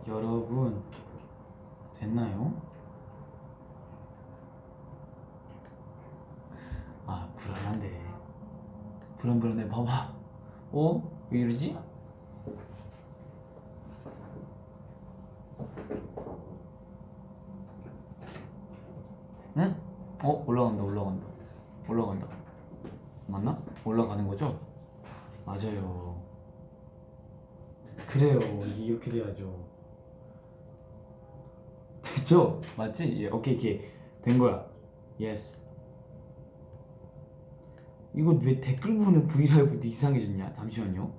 여러분 됐나요? 아 불안한데 불안해 봐봐. 왜 이러지? 응? 올라간다 맞나? 올라가는 거죠? 맞아요. 그래요. 이게 이렇게 돼야죠. 됐죠? 맞지? 예, 오케이 된 거야. 예스. 이거 왜 댓글 보는 브이라이브도 이상해졌냐? 잠시만요.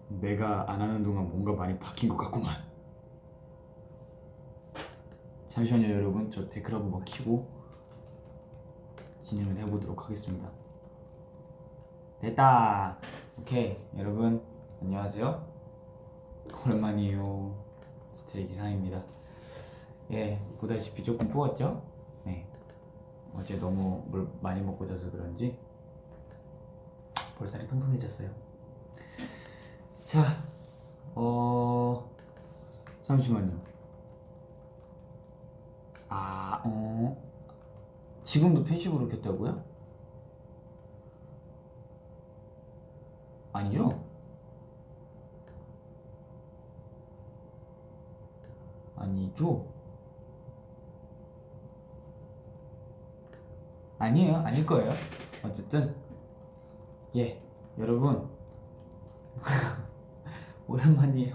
내가 안 하는 동안 뭔가 많이 바뀐 것 같구만. 잠시만요 여러분, 저 댓글 한 번만 키고 진행을 해보도록 하겠습니다. 됐다. 오케이 여러분 안녕하세요. 오랜만이에요. 스트레이 기상입니다. 예, 보다시피 조금 부었죠? 네, 어제 너무 물 많이 먹고 자서 그런지 볼살이 통통해졌어요. 자, 잠시만요. 지금도 펜싱으로 켰다고요? 아니죠? 아니죠? 아니에요. 아닐 거예요. 어쨌든 예, 여러분 오랜만이에요.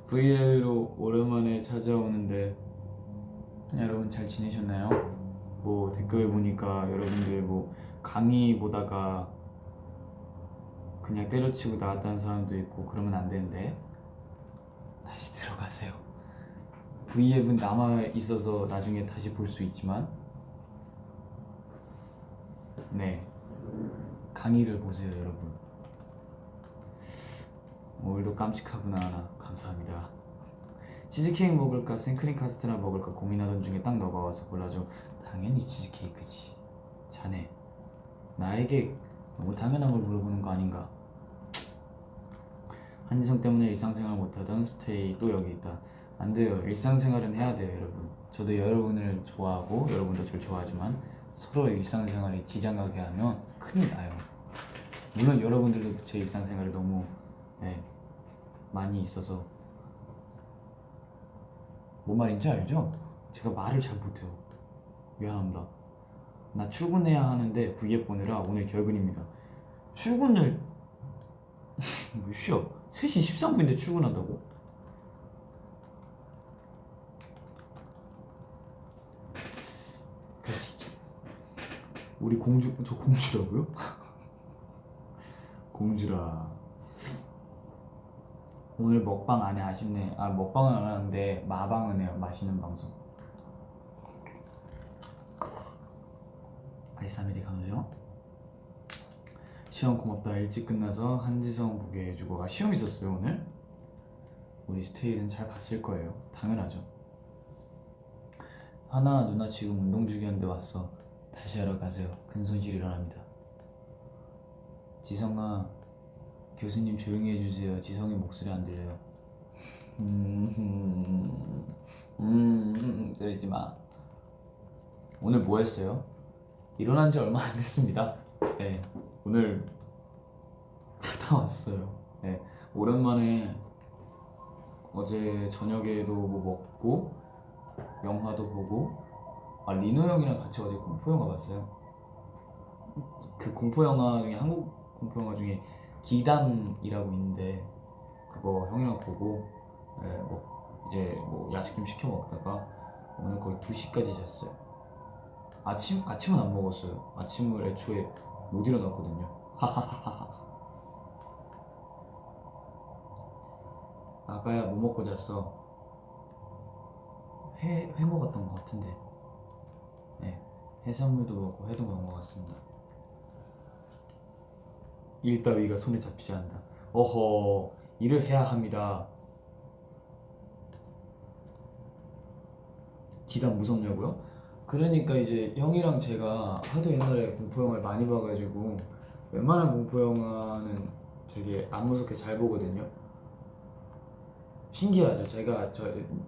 VL로 오랜만에 찾아오는데 여러분 잘 지내셨나요? 뭐 댓글 보니까 여러분들 뭐 강의 보다가 그냥 때려치고 나왔다는 사람도 있고 그러면 안 되는데 다시 들어가세요. V앱은 남아 있어서 나중에 다시 볼 수 있지만 네, 강의를 보세요 여러분. 오늘도 깜찍하구나. 감사합니다. 치즈케이크 먹을까 생크림 카스테라 먹을까 고민하던 중에 딱 너가 와서 골라줘. 당연히 치즈케이크지. 자네 나에게 너무 당연한 걸 물어보는 거 아닌가? 한지성 때문에 일상생활 못하던 스테이 또 여기 있다. 안 돼요. 일상생활은 해야 돼요 여러분. 저도 여러분을 좋아하고 여러분도 저를 좋아하지만 서로의 일상생활에 지장가게 하면 큰일 나요. 물론 여러분들도 제 일상생활에 너무 많이 있어서 뭔 말인지 알죠? 제가 말을 잘 못해요. 미안합니다. 나 출근해야 하는데 V앱 보느라 오늘 결근입니다. 출근을 몇 시야? 3시 13분인데 출근한다고? 그럴 수 있죠. 우리 저 공주라고요? 공주라. 오늘 먹방 안 해. 아쉽네. 먹방은 안 하는데 마방은 해요. 맛있는 방송. 아이스 아메리카노죠? 시험 고맙다. 일찍 끝나서 한지성 보게 해주고. 시험 있었어요 오늘? 우리 스테이는 잘 봤을 거예요. 당연하죠. 하나 누나 지금 운동 중이었는데 왔어. 다시 하러 가세요. 큰 손실 일어납니다. 지성아 교수님 조용히 해주세요. 지성이 목소리 안 들려요. 그러지 마. 오늘 뭐 했어요? 일어난 지 얼마 안 됐습니다. 네, 오늘 자다 왔어요. 네, 오랜만에 어제 저녁에도 뭐 먹고 영화도 보고 리노 형이랑 같이 어제 공포영화 봤어요. 그 공포영화 중에 한국 공포영화 중에 기담이라고 있는데 그거 형이랑 보고 이제 뭐 야식 좀 시켜 먹다가 오늘 거의 2시까지 잤어요. 아침은 안 먹었어요. 아침을 애초에 못 일어났거든요. 아까야 뭐 먹고 잤어? 회 먹었던 것 같은데. 네, 해산물도 먹고 회도 먹은 것 같습니다. 일 따위가 손에 잡히지 않는다. 어허, 일을 해야 합니다. 기담 무섭냐고요? 그러니까 이제 형이랑 제가 하도 옛날에 공포영화를 많이 봐가지고 웬만한 공포영화는 되게 안 무섭게 잘 보거든요. 신기하죠.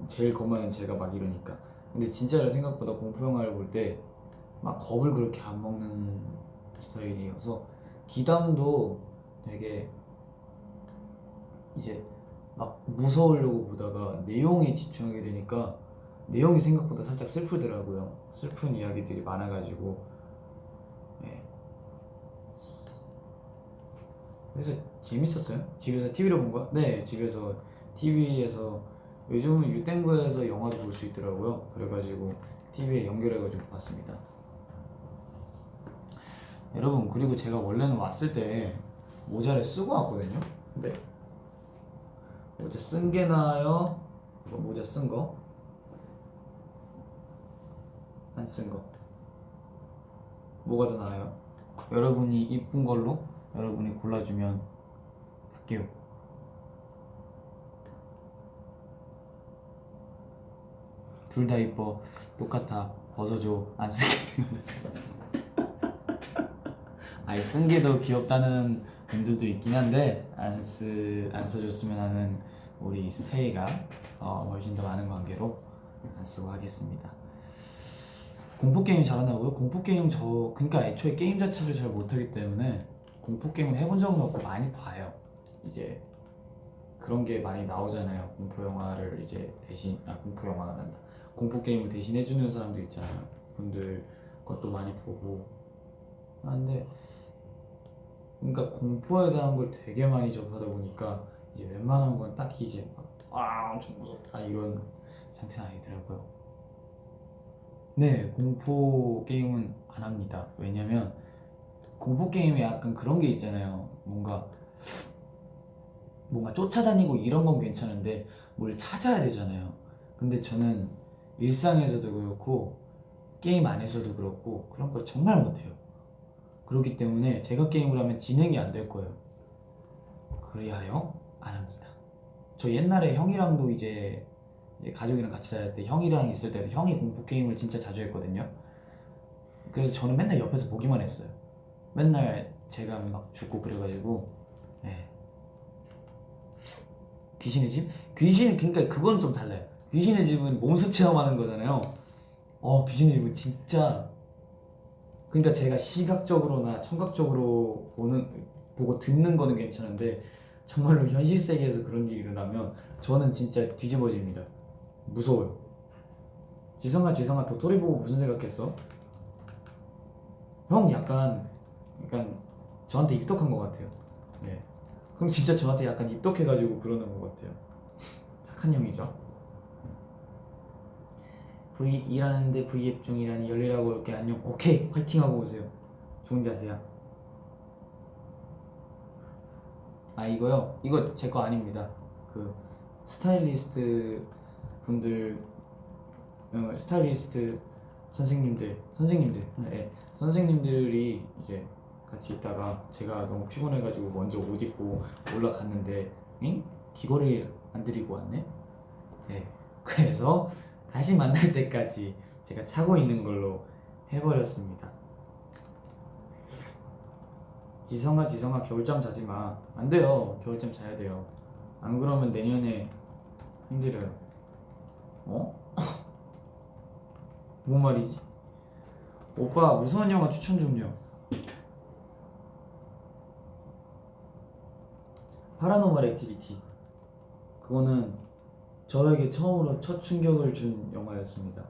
제일 겁먹는 제가 막 이러니까. 근데 진짜로 생각보다 공포 영화를 볼 때 막 겁을 그렇게 안 먹는 스타일이어서 기담도 되게 이제 막 무서우려고 보다가 내용에 집중하게 되니까 내용이 생각보다 살짝 슬프더라고요. 슬픈 이야기들이 많아가지고 네. 그래서 재밌었어요. 집에서 TV로 본 거야? 네, 집에서 TV에서 요즘은 유땡구에서 영화도 볼 수 있더라고요. 그래가지고 TV에 연결해가지고 봤습니다. 여러분, 그리고 제가 원래는 왔을 때 모자를 쓰고 왔거든요. 근데 모자 쓴 게 나아요? 모자 쓴 거? 안 쓴 거? 뭐가 더 나아요? 여러분이 이쁜 걸로 여러분이 골라주면 할게요. 둘 다 이뻐. 똑같아. 벗어줘. 안 쓰게 되었어. 아니, 쓴 게 더 귀엽다는 분들도 있긴 한데 안 써줬으면 하는 우리 스테이가 훨씬 더 많은 관계로 안 쓰고 하겠습니다. 공포 게임 잘하나고요? 공포 게임 그러니까 애초에 게임 자체를 잘 못하기 때문에 공포 게임은 해본 적은 없고 많이 봐요. 이제 그런 게 많이 나오잖아요. 공포 영화를 이제 공포 영화가 난다. 공포 게임을 대신 해주는 사람들 있잖아요. 분들 것도 많이 보고 하는데, 그러니까 공포에 대한 걸 되게 많이 접하다 보니까 이제 웬만한 건 딱히 이제 엄청 무섭다 이런 상태는 아니더라고요. 네, 공포 게임은 안 합니다. 왜냐면 공포 게임에 약간 그런 게 있잖아요. 뭔가 쫓아다니고 이런 건 괜찮은데 뭘 찾아야 되잖아요. 근데 저는 일상에서도 그렇고 게임 안에서도 그렇고 그런 걸 정말 못해요. 그렇기 때문에 제가 게임을 하면 진행이 안 될 거예요. 그리하여 안 합니다. 저 옛날에 형이랑도 이제 가족이랑 같이 살 때 형이랑 있을 때도 형이 공포 게임을 진짜 자주 했거든요. 그래서 저는 맨날 옆에서 보기만 했어요. 맨날 제가 막 죽고 그래가지고. 네. 귀신의 집? 그러니까 그건 좀 달라요. 귀신의 집은 몸소 체험하는 거잖아요. 귀신의 집은 진짜, 그러니까 제가 시각적으로나 청각적으로 보고 듣는 거는 괜찮은데 정말로 현실 세계에서 그런 일이 일어나면 저는 진짜 뒤집어집니다. 무서워요. 지성아 도토리 보고 무슨 생각했어? 형 약간 저한테 입덕한 것 같아요. 네. 그럼 진짜 저한테 약간 입덕해가지고 그러는 것 같아요. 착한 형이죠. 일하는데 V앱 중이라니 열리라고 이렇게 안녕. 오케이, 화이팅 하고 오세요. 좋은 자세야. 이거요? 이거 제 거 아닙니다. 그 스타일리스트 분들, 스타일리스트 선생님들, 네, 선생님들이 이제 같이 있다가 제가 너무 피곤해가지고 먼저 옷 입고 올라갔는데, 귀걸이를 안 들이고 왔네? 네, 그래서 다시 만날 때까지 제가 차고 있는 걸로 해버렸습니다. 지성아 겨울잠 자지 마. 안 돼요. 겨울잠 자야 돼요. 안 그러면 내년에 힘들어요. 뭔 말이지? 오빠 무서운 영화 추천 좀요. 파라노멀 액티비티. 그거는 저에게 처음으로 첫 충격을 준 영화였습니다.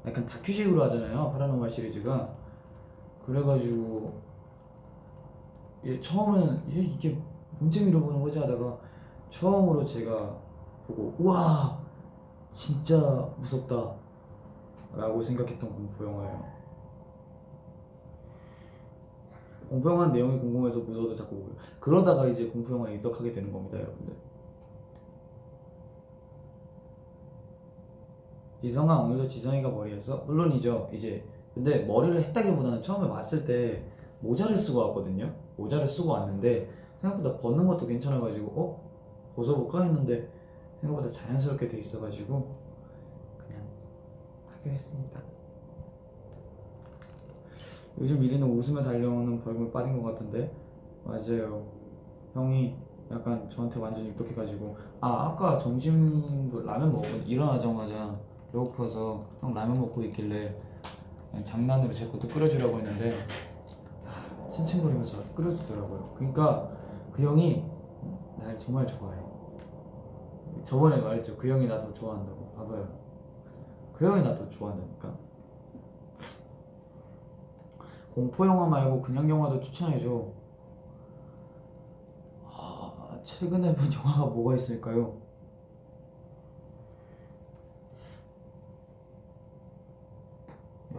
약간 다큐식으로 하잖아요, 파라노멀 시리즈가. 그래가지고 처음에는 이게 뭔 재미로 보는 거지 하다가 처음으로 제가 보고 우와 진짜 무섭다 라고 생각했던 공포 영화예요. 공포 영화 내용이 궁금해서 무서워도 자꾸 보고요. 그러다가 이제 공포 영화에 입덕하게 되는 겁니다, 여러분들. 지성아 오늘도 지성이가 머리했어? 물론이죠. 이제 근데 머리를 했다기보다는 처음에 왔을 때 모자를 쓰고 왔거든요. 모자를 쓰고 왔는데 생각보다 벗는 것도 괜찮아가지고 벗어볼까 했는데 생각보다 자연스럽게 돼 있어가지고 그냥 하기로 했습니다. 요즘 미리는 웃으며 달려오는 벌금 빠진 것 같은데. 맞아요. 형이 약간 저한테 완전 입덕해가지고 아까 점심 라면 먹고 일어나자마자 배고파서 형 라면 먹고 있길래 그냥 장난으로 제 것도 끓여주려고 했는데 칭칭거리면서 끓여주더라고요. 그러니까 그 형이 날 정말 좋아해. 저번에 말했죠. 그 형이 나 더 좋아한다고. 봐봐요. 그 형이 나 더 좋아한다니까. 공포 영화 말고 그냥 영화도 추천해줘. 최근에 본 영화가 뭐가 있을까요?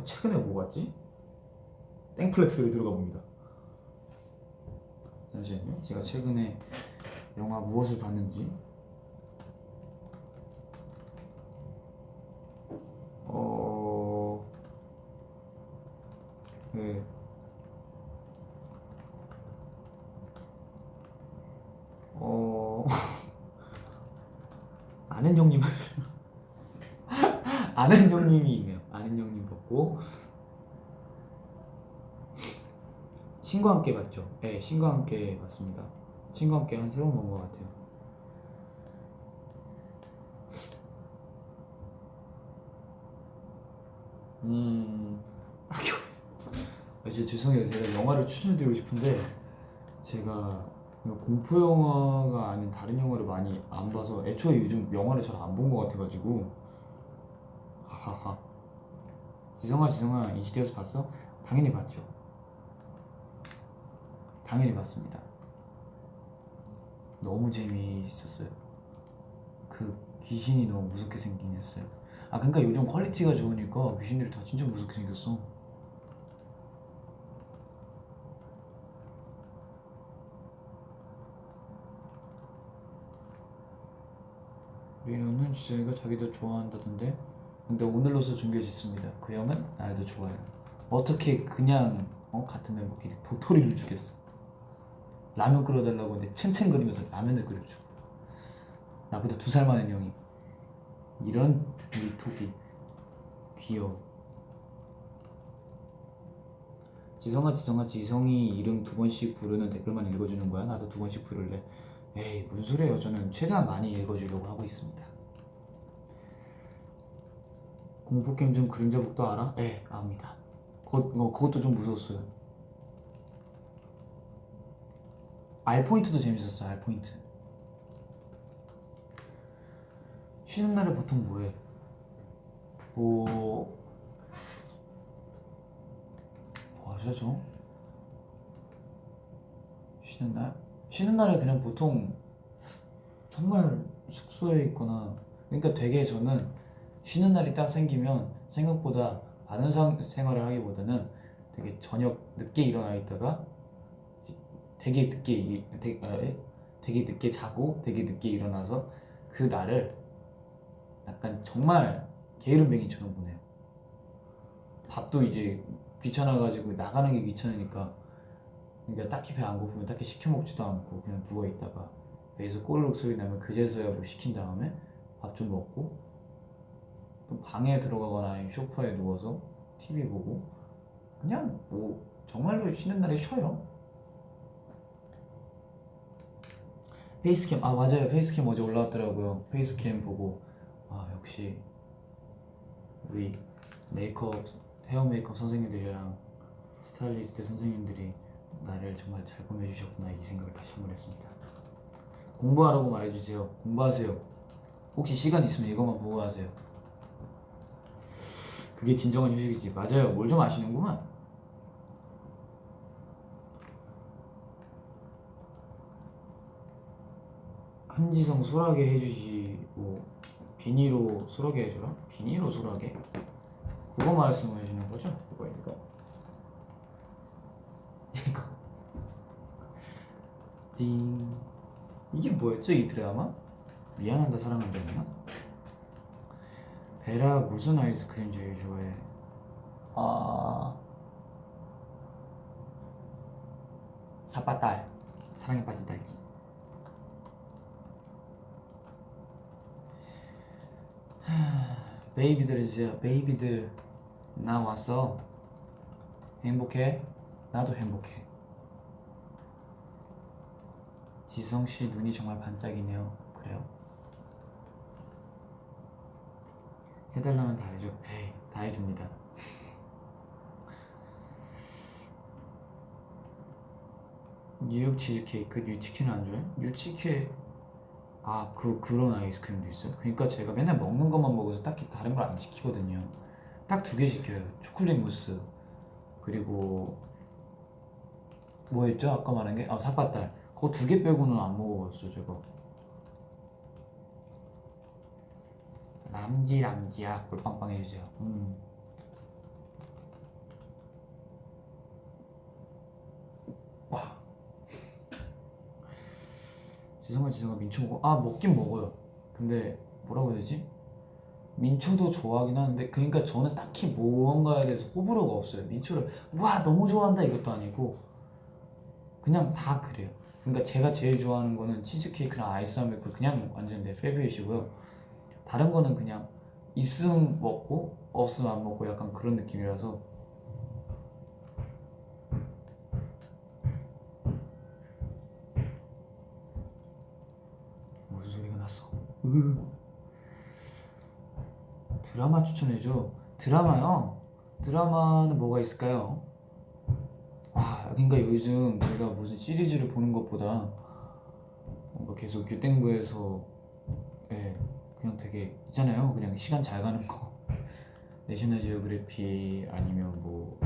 최근에 뭐 봤지? 땡플렉스를 들어가 봅니다. 잠시만요. 제가 최근에 영화 무엇을 봤는지. 네. 아는 형님 아는 형님이 있네요. 아는 형님 봤고 신과 함께 봤죠. 네, 신과 함께 봤습니다. 신과 함께 한 3번 본 것 같아요. 진짜 죄송해요. 제가 영화를 추천드리고 싶은데 제가 공포 영화가 아닌 다른 영화를 많이 안 봐서 애초에 요즘 영화를 잘 안 본 것 같아가지고. 하하하. 지성아 인시디어스 봤어? 당연히 봤죠. 당연히 봤습니다. 너무 재미있었어요. 그 귀신이 너무 무섭게 생긴 했어요. 그러니까 요즘 퀄리티가 좋으니까 귀신들이 다 진짜 무섭게 생겼어. 리노는 지성이가 자기도 좋아한다던데. 근데 오늘로서 준비해 주습니다. 그 형은 나를 좋아해요. 어떻게 그냥 같은 멤버끼리 도토리를 주겠어. 라면 끓여달라고 했는데 챙챙거리면서 라면을 끓여줘. 나보다 2살 많은 형이. 이런 물토기 귀여워. 지성이 이름 2번씩 부르는 댓글만 읽어주는 거야? 나도 2번씩 부를래. 에이 뭔 소리예요. 저는 최대한 많이 읽어주려고 하고 있습니다. 공포게임 중 그림자북도 알아? 네 압니다. 그것도 좀 무서웠어요. 알포인트도 재밌었어요. 알포인트. 쉬는 날에 보통 뭐해? 뭐 하죠? 쉬는 날에 그냥 보통 정말 숙소에 있거나. 그러니까 되게 저는 쉬는 날이 딱 생기면 생각보다 많은 생활을 하기보다는 되게 저녁 늦게 일어나 있다가 되게 늦게 자고 되게 늦게 일어나서 그 날을 약간 정말 게으름뱅이처럼 보내요. 밥도 이제 귀찮아가지고 나가는 게 귀찮으니까. 그러니까 딱히 배 안 고프면 딱히 시켜 먹지도 않고 그냥 누워 있다가 배에서 꼬르륵 소리 나면 그제서야 뭐 시킨 다음에 밥 좀 먹고 또 방에 들어가거나 아니면 소파에 누워서 TV 보고 그냥 뭐 정말로 쉬는 날에 쉬어요. 페이스캠 맞아요. 페이스캠 어제 올라왔더라고요. 페이스캠 보고 역시 우리 헤어 메이크업 선생님들이랑 스타일리스트 선생님들이 나를 정말 잘 꾸며주셨구나 이 생각을 다시 한번 했습니다. 공부하라고 말해주세요. 공부하세요. 혹시 시간 있으면 이것만 보고 하세요. 그게 진정한 휴식이지. 맞아요. 뭘 좀 아시는구만. 한지성 소라게 해주시고 비니로 소라게 해줘라? 비니로 소라게? 그거 말씀하시는 거죠? 그거니까. 이거 띵. 이게 뭐였죠? 이 드라마? 미안하다 사랑한다였나? 베라 무슨 아이스크림 제일 좋아해? 사빠딸 사랑에 빠진 딸기. 베이비들 해주세요. 베이비들 나 왔어. 행복해? 나도 행복해. 지성씨 눈이 정말 반짝이네요. 그래요? 해달라면 다 해줘. 에이, 다 해줍니다. 뉴욕 치즈케이크? 뉴치킨은 안 좋아해? 뉴치케 그런 아이스크림도 있어요? 그러니까 제가 맨날 먹는 것만 먹어서 딱히 다른 걸 안 시키거든요. 딱 2개 시켜요. 초콜릿 무스 그리고 뭐였죠? 아까 말한 게? 삿바탈. 그거 2개 빼고는 안 먹어봤어 제가. 람지야 꿀빵빵 해주세요. 와. 지성아 민초 먹어? 먹긴 먹어요. 근데 뭐라고 해야 되지? 민초도 좋아하긴 하는데 그러니까 저는 딱히 무언가에 대해서 호불호가 없어요. 민초를 와 너무 좋아한다 이것도 아니고 그냥 다 그래요. 그러니까 제가 제일 좋아하는 거는 치즈케이크랑 아이스 아메리카노 그냥 완전 내 페이보릿이고요. 다른 거는 그냥 있으면 먹고 없으면 안 먹고 약간 그런 느낌이라서. 무슨 소리가 났어? 드라마 추천해줘. 드라마요? 드라마는 뭐가 있을까요? 그러니까 요즘 제가 무슨 시리즈를 보는 것보다 뭔가 계속 뷰땡부에서 그냥 되게 있잖아요. 그냥 시간 잘 가는 거. 내셔널 지오그래피 아니면 뭐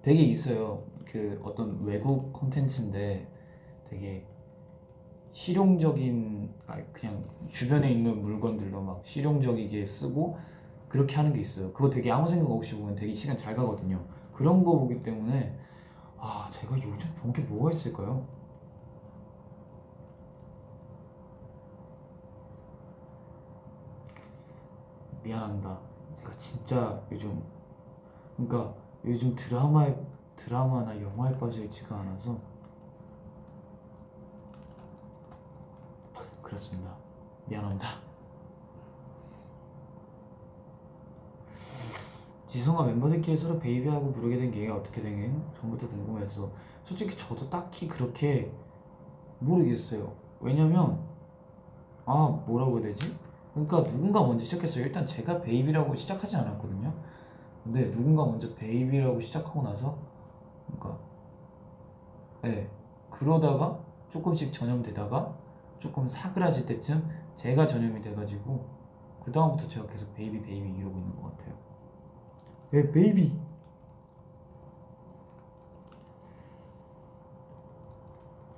되게 있어요. 그 어떤 외국 콘텐츠인데 되게 실용적인 그냥 주변에 있는 물건들로 막 실용적이게 쓰고 그렇게 하는 게 있어요. 그거 되게 아무 생각 없이 보면 되게 시간 잘 가거든요. 그런 거 보기 때문에 제가 요즘 본 게 뭐가 있을까요? 미안합니다. 제가 진짜 요즘 드라마나 영화에 빠져있지가 않아서 그렇습니다. 미안합니다. 지성아 멤버들끼리 서로 베이비하고 부르게 된 계기가 어떻게 생긴? 전부터 궁금해서 솔직히 저도 딱히 그렇게 모르겠어요. 왜냐면 뭐라고 해야 되지? 그러니까 누군가 먼저 시작했어요. 일단 제가 베이비라고 시작하지 않았거든요. 근데 누군가 먼저 베이비라고 시작하고 나서 그러니까 그러다가 조금씩 전염되다가 조금 사그라질 때쯤 제가 전염이 돼가지고 그 다음부터 제가 계속 베이비 이러고 있는 것 같아요. 베이비.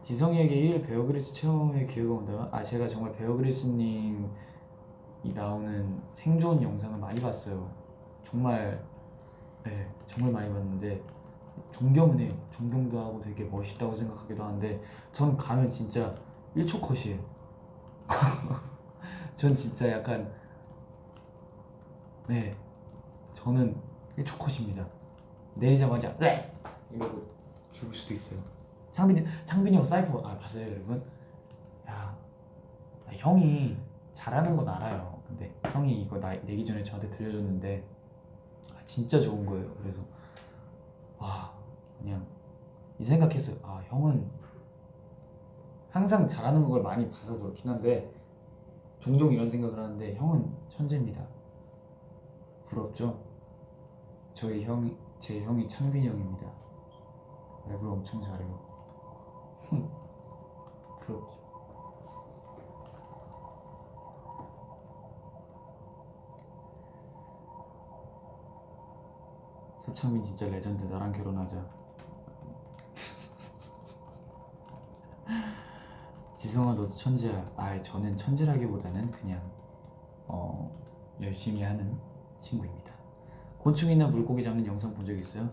지성이에게 1일 베어그리스 체험의 기회가 온다면 제가 정말 베어그리스님이 나오는 생존 영상을 많이 봤어요. 정말 정말 많이 봤는데 존경은 해요. 존경도 하고 되게 멋있다고 생각하기도 하는데 전 가면 진짜 1초 컷이에요. 전 진짜 약간 저는 1초 컷입니다. 내리자마자 이러고 죽을 수도 있어요. 창빈이 형 사이퍼 봤어요 여러분? 형이 잘하는 건 알아요. 근데 형이 이거 내기 전에 저한테 들려줬는데 진짜 좋은 거예요. 그래서 그냥 이 생각했어요. 형은 항상 잘하는 걸 많이 봐서 그렇긴 한데 종종 이런 생각을 하는데 형은 천재입니다. 부럽죠? 제 형이 창빈이 형입니다. 랩을 엄청 잘해요. 부럽죠? 서창민 진짜 레전드. 나랑 결혼하자. 지성아 너도 천재야. 저는 천재라기보다는 그냥 열심히 하는 친구입니다. 곤충이나 물고기 잡는 영상 본 적 있어요?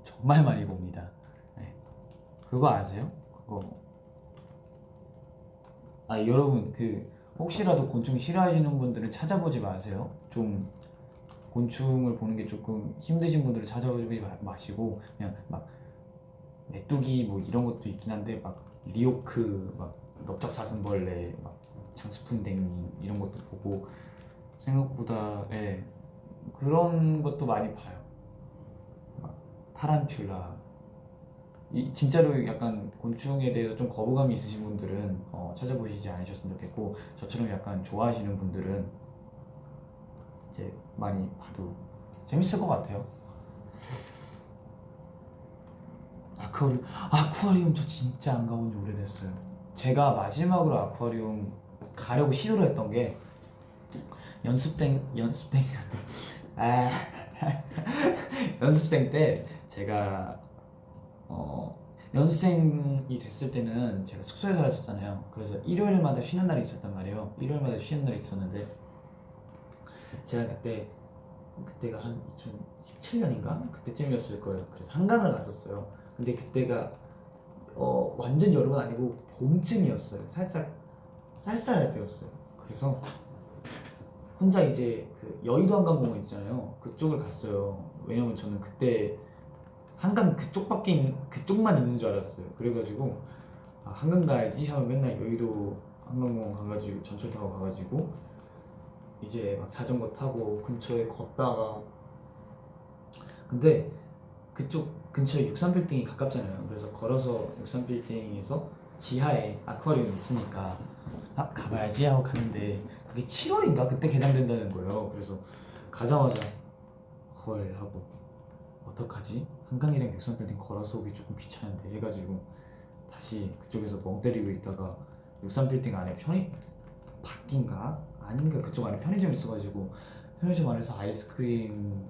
정말 많이 봅니다. 그거 아세요? 여러분 혹시라도 곤충 싫어하시는 분들은 찾아보지 마세요. 좀 곤충을 보는 게 조금 힘드신 분들은 찾아보지 마시고 그냥 막 메뚜기 뭐 이런 것도 있긴 한데 막 리오크 막 넓적사슴벌레 막 장수풍뎅이 이런 것도 보고 생각보다 그런 것도 많이 봐요. 막 타란툴라 진짜로 약간 곤충에 대해서 좀 거부감이 있으신 분들은 찾아보시지 않으셨으면 좋겠고, 저처럼 약간 좋아하시는 분들은 이제 많이 봐도 재밌을 것 같아요. 아쿠아리움 저 진짜 안 가본 지 오래됐어요. 제가 마지막으로 아쿠아리움 가려고 시도를 했던 게 연습생 아 연습생 때 제가 연습생이 됐을 때는 제가 숙소에 살았었잖아요. 그래서 일요일마다 쉬는 날이 있었단 말이에요. 일요일마다 쉬는 날이 있었는데 제가 그때가 한 2017년인가 그때쯤이었을 거예요. 그래서 한강을 갔었어요. 근데 그때가 완전 여름은 아니고 봄쯤이었어요. 살짝 쌀쌀할 때였어요. 그래서 혼자 이제 그 여의도 한강공원 있잖아요. 그쪽을 갔어요. 왜냐면 저는 그때 한강 그쪽만 있는 줄 알았어요. 그래가지고 한강 가야지 하면 맨날 여의도 한강공원 가가지고 전철 타고 가가지고 이제 막 자전거 타고 근처에 걷다가, 근데 그쪽 근처에 63빌딩이 가깝잖아요. 그래서 걸어서 63빌딩에서 지하에 아쿠아리움이 있으니까 가봐야지 하고 갔는데 그게 7월인가 그때 개장된다는 거예요. 그래서 가자마자 헐 하고 어떡하지? 한강이랑 63빌딩 걸어서 오기 조금 귀찮은데 해가지고 다시 그쪽에서 멍 때리고 있다가 63빌딩 안에 밖인가? 아닌가 그쪽 안에 편의점이 있어가지고 편의점 안에서 아이스크림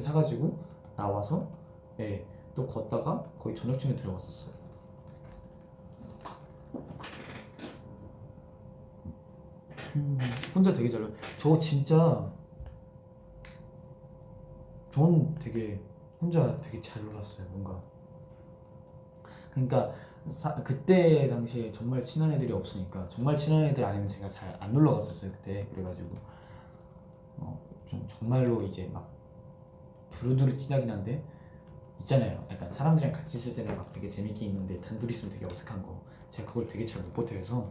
사가지고 나와서 또 걷다가 거의 저녁쯤에 들어갔었어요. 혼자 되게 잘. 전 되게 혼자 되게 잘 놀았어요. 뭔가 그러니까 그때 당시에 정말 친한 애들이 없으니까, 정말 친한 애들 아니면 제가 잘 안 놀러 갔었어요 그때. 그래가지고 좀 정말로 이제 막 두루두루 친하긴 한데 있잖아요. 약간 사람들이랑 같이 있을 때는 막 되게 재밌게 있는데 단둘이 있으면 되게 어색한 거. 제가 그걸 되게 잘 못 버텨서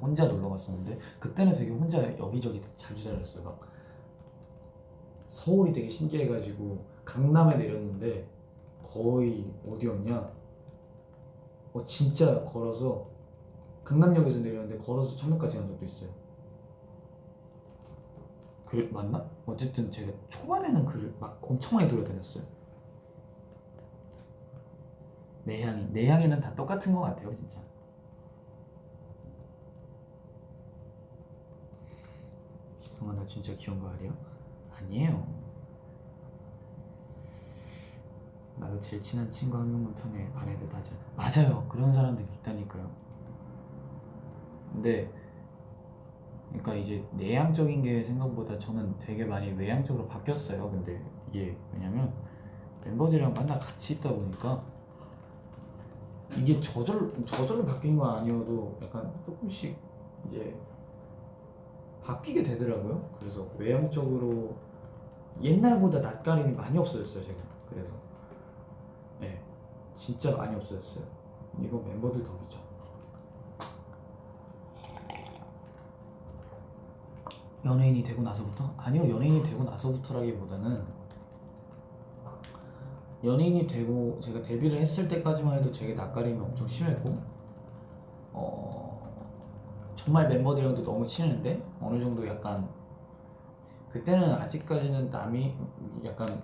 혼자 놀러 갔었는데 그때는 되게 혼자 여기저기 자주 다녔어요. 막 서울이 되게 신기해가지고 강남에 내렸는데 거의 어디였냐? 진짜 걸어서 강남역에서 내렸는데 걸어서 천안까지 간 적도 있어요. 그래 맞나? 어쨌든 제가 초반에는 글을 막 엄청 많이 돌아다녔어요. 내향에는 다 똑같은 것 같아요 진짜. 기성아 나 진짜 귀여운 거 아니에요? 아니에요. 나도 제일 친한 친구 한 명만 편해 반애들 하잖아. 맞아요. 그런 사람들이 있다니까요. 근데 그러니까 이제 내향적인 게 생각보다 저는 되게 많이 외향적으로 바뀌었어요. 근데 이게 왜냐면 멤버들이랑 맨날 같이 있다 보니까 이게 저절로 바뀐 건 아니어도 약간 조금씩 이제 바뀌게 되더라고요. 그래서 외향적으로 옛날보다 낯가림이 많이 없어졌어요 제가. 그래서 진짜 많이 없어졌어요. 이거 멤버들 덕이죠. 연예인이 되고 나서부터? 아니요, 연예인이 되고 나서부터라기보다는 연예인이 되고 제가 데뷔를 했을 때까지만 해도 되게 낯가림이 엄청 심했고 정말 멤버들이랑도 너무 친했는데 어느 정도 약간 그때는 아직까지는 남이 약간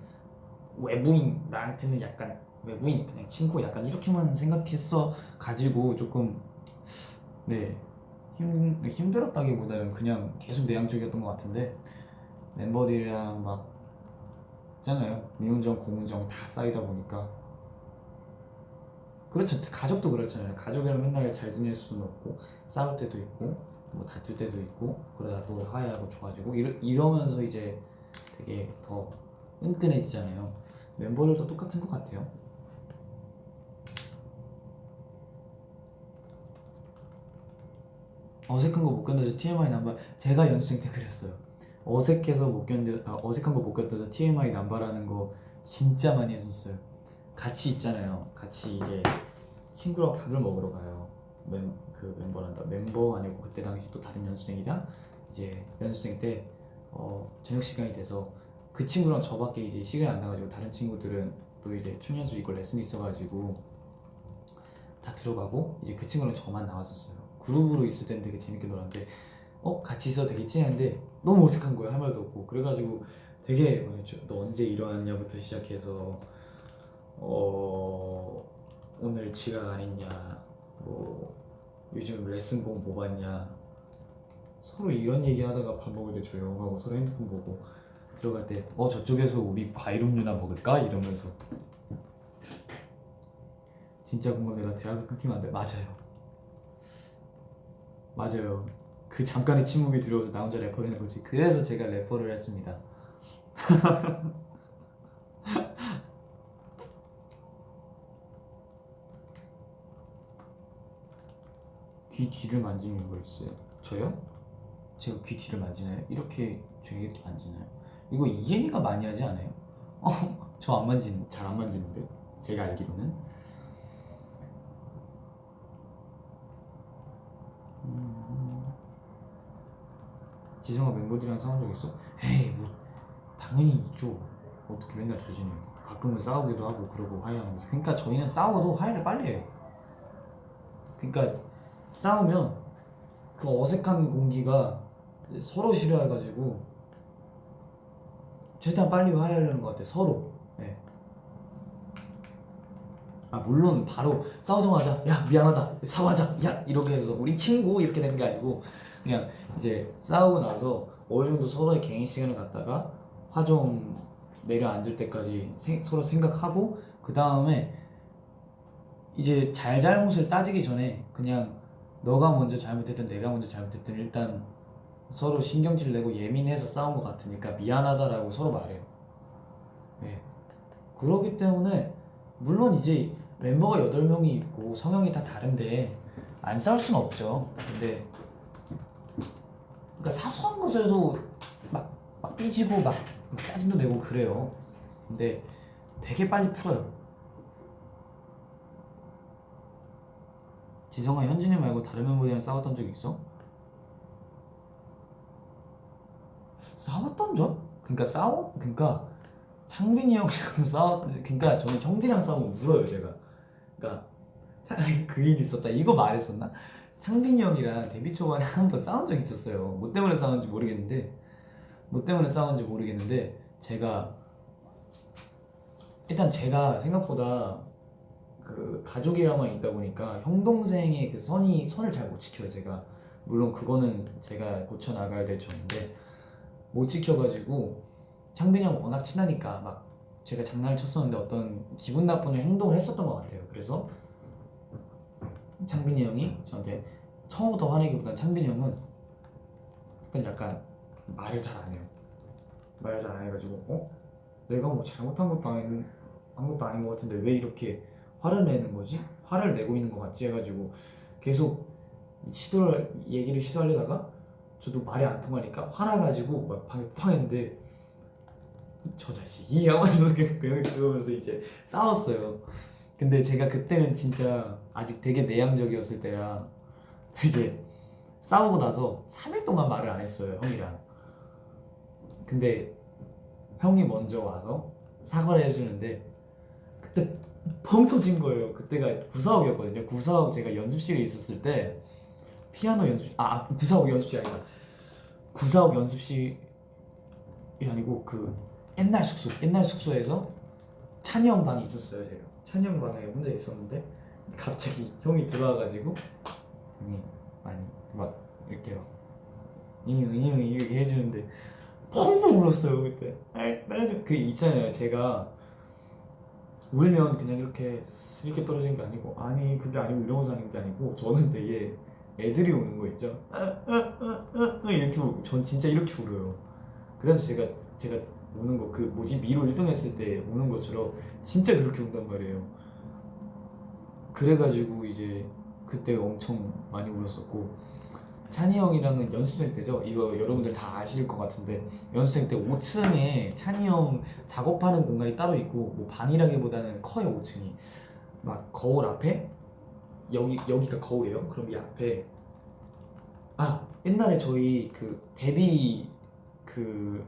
외부인, 나한테는 약간 외부인 그냥 친구 약간 이렇게만 생각했어 가지고 조금 힘들었다기보다는 그냥 계속 내향적이었던 것 같은데 멤버들이랑 막 있잖아요. 미운정 고운정 다 쌓이다 보니까 그렇죠. 가족도 그렇잖아요. 가족이랑 맨날 잘 지낼 수는 없고 싸울 때도 있고 뭐 다툴 때도 있고 그러다 또 화해하고 좋아지고 이러면서 이제 되게 더 끈끈해지잖아요. 멤버들도 똑같은 것 같아요. 어색한 거 못 견뎌서 TMI 남발. 제가 연습생 때 그랬어요. 어색한 거 못 견뎌서 TMI 남발하는 거 진짜 많이 했었어요. 같이 있잖아요. 같이 이제 친구랑 밥을 먹으러 가요. 멤버란다. 멤버 아니고 그때 당시 또 다른 연습생이랑 이제 연습생 때 저녁 시간이 돼서 그 친구랑 저밖에 이제 시간이 안 나가지고 다른 친구들은 또 이제 춤 연습 있고 레슨 있어가지고 다 들어가고 이제 그 친구는 저만 나왔었어요. 그룹으로 있을 때는 되게 재밌게 놀았는데 같이 있어 되게 친했는데 너무 어색한 거야. 할 말도 없고. 그래가지고 되게 뭐였죠? 너 언제 일어났냐부터 시작해서 오늘 지각 안 했냐, 뭐 요즘 레슨곡 뭐 봤냐, 서로 이런 얘기 하다가 밥 먹을 때 조용하고 서로 핸드폰 보고 들어갈 때 저쪽에서 우리 과일 음료나 먹을까? 이러면서. 진짜 궁금해. 나 대학을 끊기면 안 돼. 맞아요. 그 잠깐의 침묵이 두려워서 나 혼자 래퍼 되는 거지. 그래서 제가 래퍼를 했습니다. 귀 뒤를 만지는 이유가 있어요. 저요? 제가 귀 뒤를 만지나요? 제가 이렇게 만지나요? 이거 이엔이가 많이 하지 않아요? 저 잘 안 만지는데 제가 알기로는. 지성아 멤버들이랑 싸운 적 있어? 에이 뭐 당연히 있죠. 어떻게 맨날 잘 지내요. 가끔은 싸우기도 하고 그러고 화해하는 거지. 그러니까 저희는 싸워도 화해를 빨리 해요. 그러니까 싸우면 그 어색한 공기가 서로 싫어해가지고 최대한 빨리 화해하려는 것 같아요. 서로. 네. 물론 바로 싸우자마자 야 미안하다 사과하자 야 이렇게 해서 우리 친구 이렇게 되는 게 아니고 그냥 이제 싸우고 나서 어느 정도 서로의 개인 시간을 갖다가 화 좀 내려앉을 때까지 서로 생각하고 그 다음에 이제 잘잘못을 따지기 전에 그냥 너가 먼저 잘못했든 내가 먼저 잘못했든 일단 서로 신경질 내고 예민해서 싸운 것 같으니까 미안하다라고 서로 말해요. 네. 그렇기 때문에 물론 이제 멤버가 8명이 있고 성향이 다 다른데 안 싸울 수는 없죠. 근데 그러니까 사소한 것에도 막 삐지고 막 짜증도 내고 그래요. 근데 되게 빨리 풀어요. 지성아 현진이 말고 다른 멤버들이랑 싸웠던 적 있어? 싸웠던 적? 그러니까 창빈이 형이랑 그러니까 저는 형들이랑 싸우면 울어요 제가. 그러니까 그 일이 있었다. 이거 말했었나? 창빈이 형이랑 데뷔 초반에 한 번 싸운 적이 있었어요. 뭐 때문에 싸웠는지 모르겠는데 일단 제가 생각보다 그 가족이랑만 있다 보니까 형 동생의 그 선을 잘 못 지켜요 제가. 물론 그거는 제가 고쳐 나가야 될 점인데 못 지켜가지고 창빈이 형 워낙 친하니까 막 제가 장난을 쳤었는데 어떤 기분 나쁜 행동을 했었던 것 같아요. 그래서 창빈이 형이 저한테 처음부터 화내기보단 창빈이 형은 일단 약간 말을 잘 안 해요. 말을 잘 안 해가지고 내가 뭐 잘못한 것도 아닌 것 같은데 왜 이렇게 화를 내는 거지? 화를 내고 있는 것 같지? 해가지고 계속 얘기를 시도하려다가 저도 말이 안 통하니까 화나가지고 막 방에 팡 했는데 저 자식이 하면서 그러면서 이제 싸웠어요. 근데 제가 그때는 진짜 아직 되게 내향적이었을 때라 되게 싸우고 나서 3일 동안 말을 안 했어요 형이랑. 근데 형이 먼저 와서 사과를 해주는데 그때 펑 터진 거예요. 그때가 구사옥이었거든요. 구사옥 제가 연습실에 있었을 때 피아노 연습실 구사옥 연습실 아니다. 구사옥 연습실이 아니고 그 옛날 숙소에서 찬이 형 방이 있었어요. 제가 찬이 형 방에 혼자 있었는데 갑자기 형이 들어와가지고 형이 많이 막 이렇게 막 이렇게 해주는데 펑펑 울었어요 그때. 그 있잖아요. 제가 울면 그냥 이렇게 떨어지는 게 아니고 그게 아니고 이러면서 하는 게 아니고 저는 되게 애들이 우는 거 있죠. 이렇게 전 진짜 이렇게 울어요. 그래서 제가 우는 거 미로 1등 했을 때 우는 것처럼 진짜 그렇게 운단 말이에요. 그래가지고 이제 그때 엄청 많이 울었었고 찬이 형이랑은 연습생 때죠. 이거 여러분들 다 아실 것 같은데 연습생 때 5층에 찬이 형 작업하는 공간이 따로 있고 뭐 방이라기보다는 커요 5층이. 막 거울 앞에 여기가 거울이에요. 그럼 이 앞에 옛날에 저희 그 데뷔 그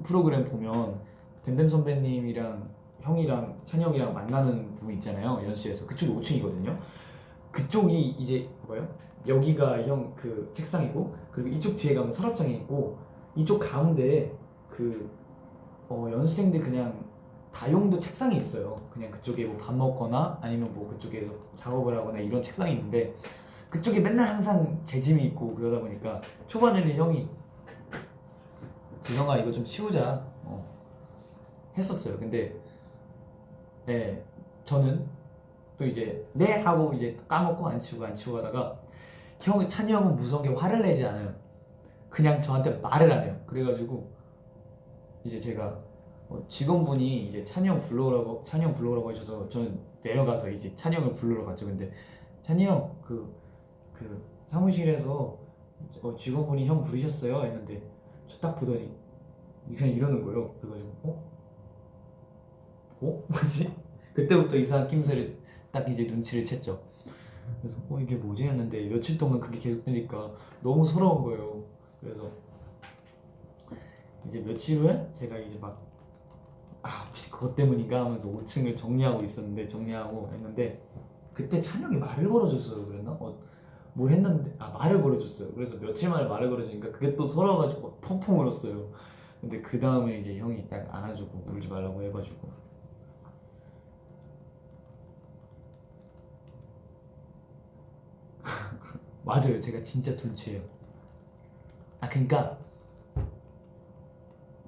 프로그램 보면 뱀뱀 선배님이랑 형이랑 찬이 형이랑 만나는 부분 있잖아요. 연수실에서 그쪽이 5층이거든요. 그쪽이 이제 뭐예요? 여기가 형 그 책상이고, 그리고 이쪽 뒤에 가면 서랍장이 있고, 이쪽 가운데에 그 연수생들 그냥 다용도 책상이 있어요. 그냥 그쪽에 뭐 밥 먹거나 아니면 뭐 그쪽에서 작업을 하거나 이런 책상이 있는데, 그쪽에 맨날 항상 제 짐이 있고 그러다 보니까 초반에는 형이 지성아 이거 좀 치우자 했었어요. 근데 네, 저는 또 이제 네 하고 이제 까먹고 안 치우고 하다가 찬이 형은 무서운 게 화를 내지 않아요. 그냥 저한테 말을 안 해요. 그래가지고 이제 제가 직원분이 이제 찬이 형 불러오라고 하셔서 저는 내려가서 이제 찬이 형을 부르러 갔죠. 근데 찬이 형 그 사무실에서 직원분이 형 부르셨어요 했는데, 저 딱 보더니 그냥 이러는 거예요. 그래가지고 뭐지? 그때부터 이상한 낌새를 딱 이제 눈치를 챘죠. 그래서 이게 뭐지 했는데 며칠 동안 그게 계속 되니까 너무 서러운 거예요. 그래서 이제 며칠 후에 제가 이제 막 혹시 그것 때문인가 하면서 5층을 정리하고 했는데, 그때 찬영이 말을 걸어줬어요. 그랬나? 뭘 했는데 말을 걸어줬어요. 그래서 며칠 만에 말을 걸어주니까 그게 또 서러워가지고 막 펑펑 울었어요. 근데 그 다음에 이제 형이 딱 안아주고 울지 말라고 해가지고. 맞아요, 제가 진짜 둔치예요. 그러니까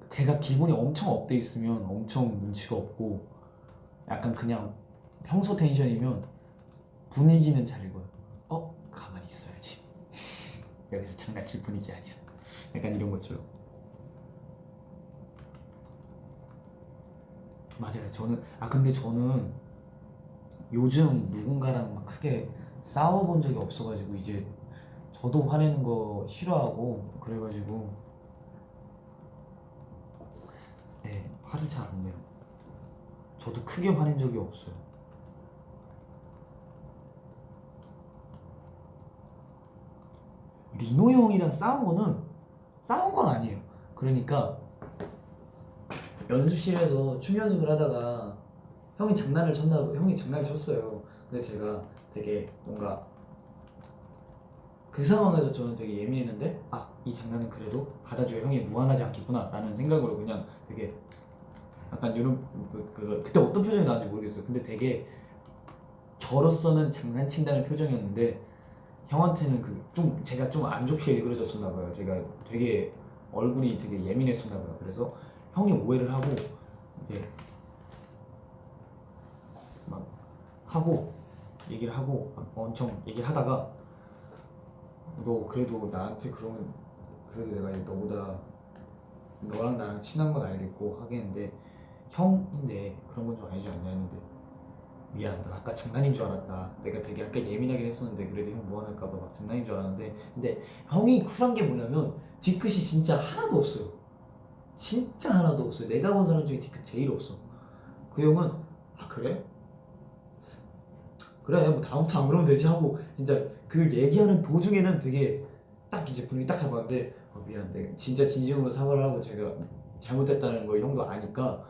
제가 기분이 엄청 업돼 있으면 엄청 눈치가 없고, 약간 그냥 평소 텐션이면 분위기는 잘 읽어요. 가만히 있어야지. 여기서 장난칠 분위기 아니야. 약간 이런 거죠. 맞아요. 근데 저는 요즘 누군가랑 막 크게 싸워본 적이 없어가지고 이제 저도 화내는 거 싫어하고 그래가지고 네, 화를 잘 안 내요. 저도 크게 화낸 적이 없어요. 리노 형이랑 싸운 건 아니에요. 그러니까 연습실에서 춤 연습을 하다가 형이 장난을 쳤어요. 근데 제가 되게 뭔가 그 상황에서 저는 되게 예민했는데, 이 장난은 그래도 받아줘야 형이 무한하지 않겠구나 라는 생각으로 그냥 되게 약간 이런 그때 어떤 표정이 나왔는지 모르겠어요. 근데 되게 저로서는 장난친다는 표정이었는데 형한테는 제가 좀 안 좋게 일그러졌었나 봐요. 제가 되게 얼굴이 되게 예민했었나 봐요. 그래서 형이 오해를 하고 이제 막 얘기를 하고 엄청 얘기를 하다가, 너 그래도 나한테 그러면 그래도 내가 너랑 나랑 친한 건 알겠고 하겠는데 형인데 그런 건 좀 아니지 않냐 했는데, 미안, 나 아까 장난인 줄 알았다. 내가 되게 아까 예민하긴 했었는데 그래도 형 무안할까봐 막 장난인 줄 알았는데, 근데 형이 쿨한 게 뭐냐면 뒤끝이 진짜 하나도 없어요. 진짜 하나도 없어요. 내가 본 사람 중에 뒤끝 제일 없어. 그 형은 그래? 그래 뭐 다음부터 안 그러면 되지 하고 진짜 그 얘기하는 도중에는 되게 딱 이제 분위기 딱 잡았는데, 미안, 내가 진짜 진심으로 사과를 하고 제가 잘못했다는 걸 형도 아니까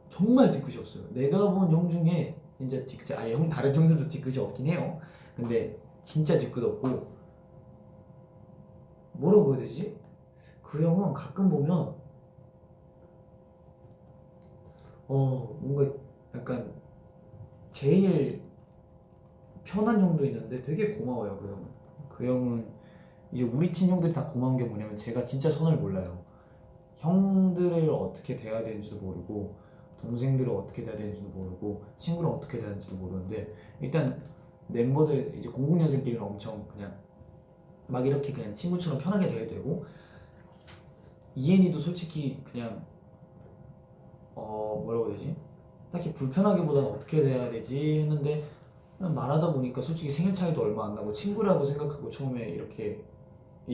정말 뒤끝이 없어요. 내가 본 형 중에 진짜 뒤끝이, 형 다른 형들도 뒤끝이 없긴 해요. 근데 진짜 뒤끝 없고, 뭐라고 해야 되지? 그 형은 가끔 보면 뭔가 약간 제일 편한 형도 있는데 되게 고마워요. 그 형은 이제 우리 팀 형들이 다 고마운 게 뭐냐면 제가 진짜 선을 몰라요. 형들을 어떻게 대해야 되는지도 모르고, 동생들을 어떻게 대해야 되는지도 모르고, 친구를 어떻게 대해야 되는지도 모르는데, 일단 멤버들 이제 00년생끼리는 엄청 그냥 막 이렇게 그냥 친구처럼 편하게 대해야 되고, 이엔이도 솔직히 그냥 뭐라고 해야 되지? 딱히 불편하기보다는 어떻게 대해야 되지 했는데, 그냥 말하다 보니까 솔직히 생일 차이도 얼마 안 나고 친구라고 생각하고, 처음에 이렇게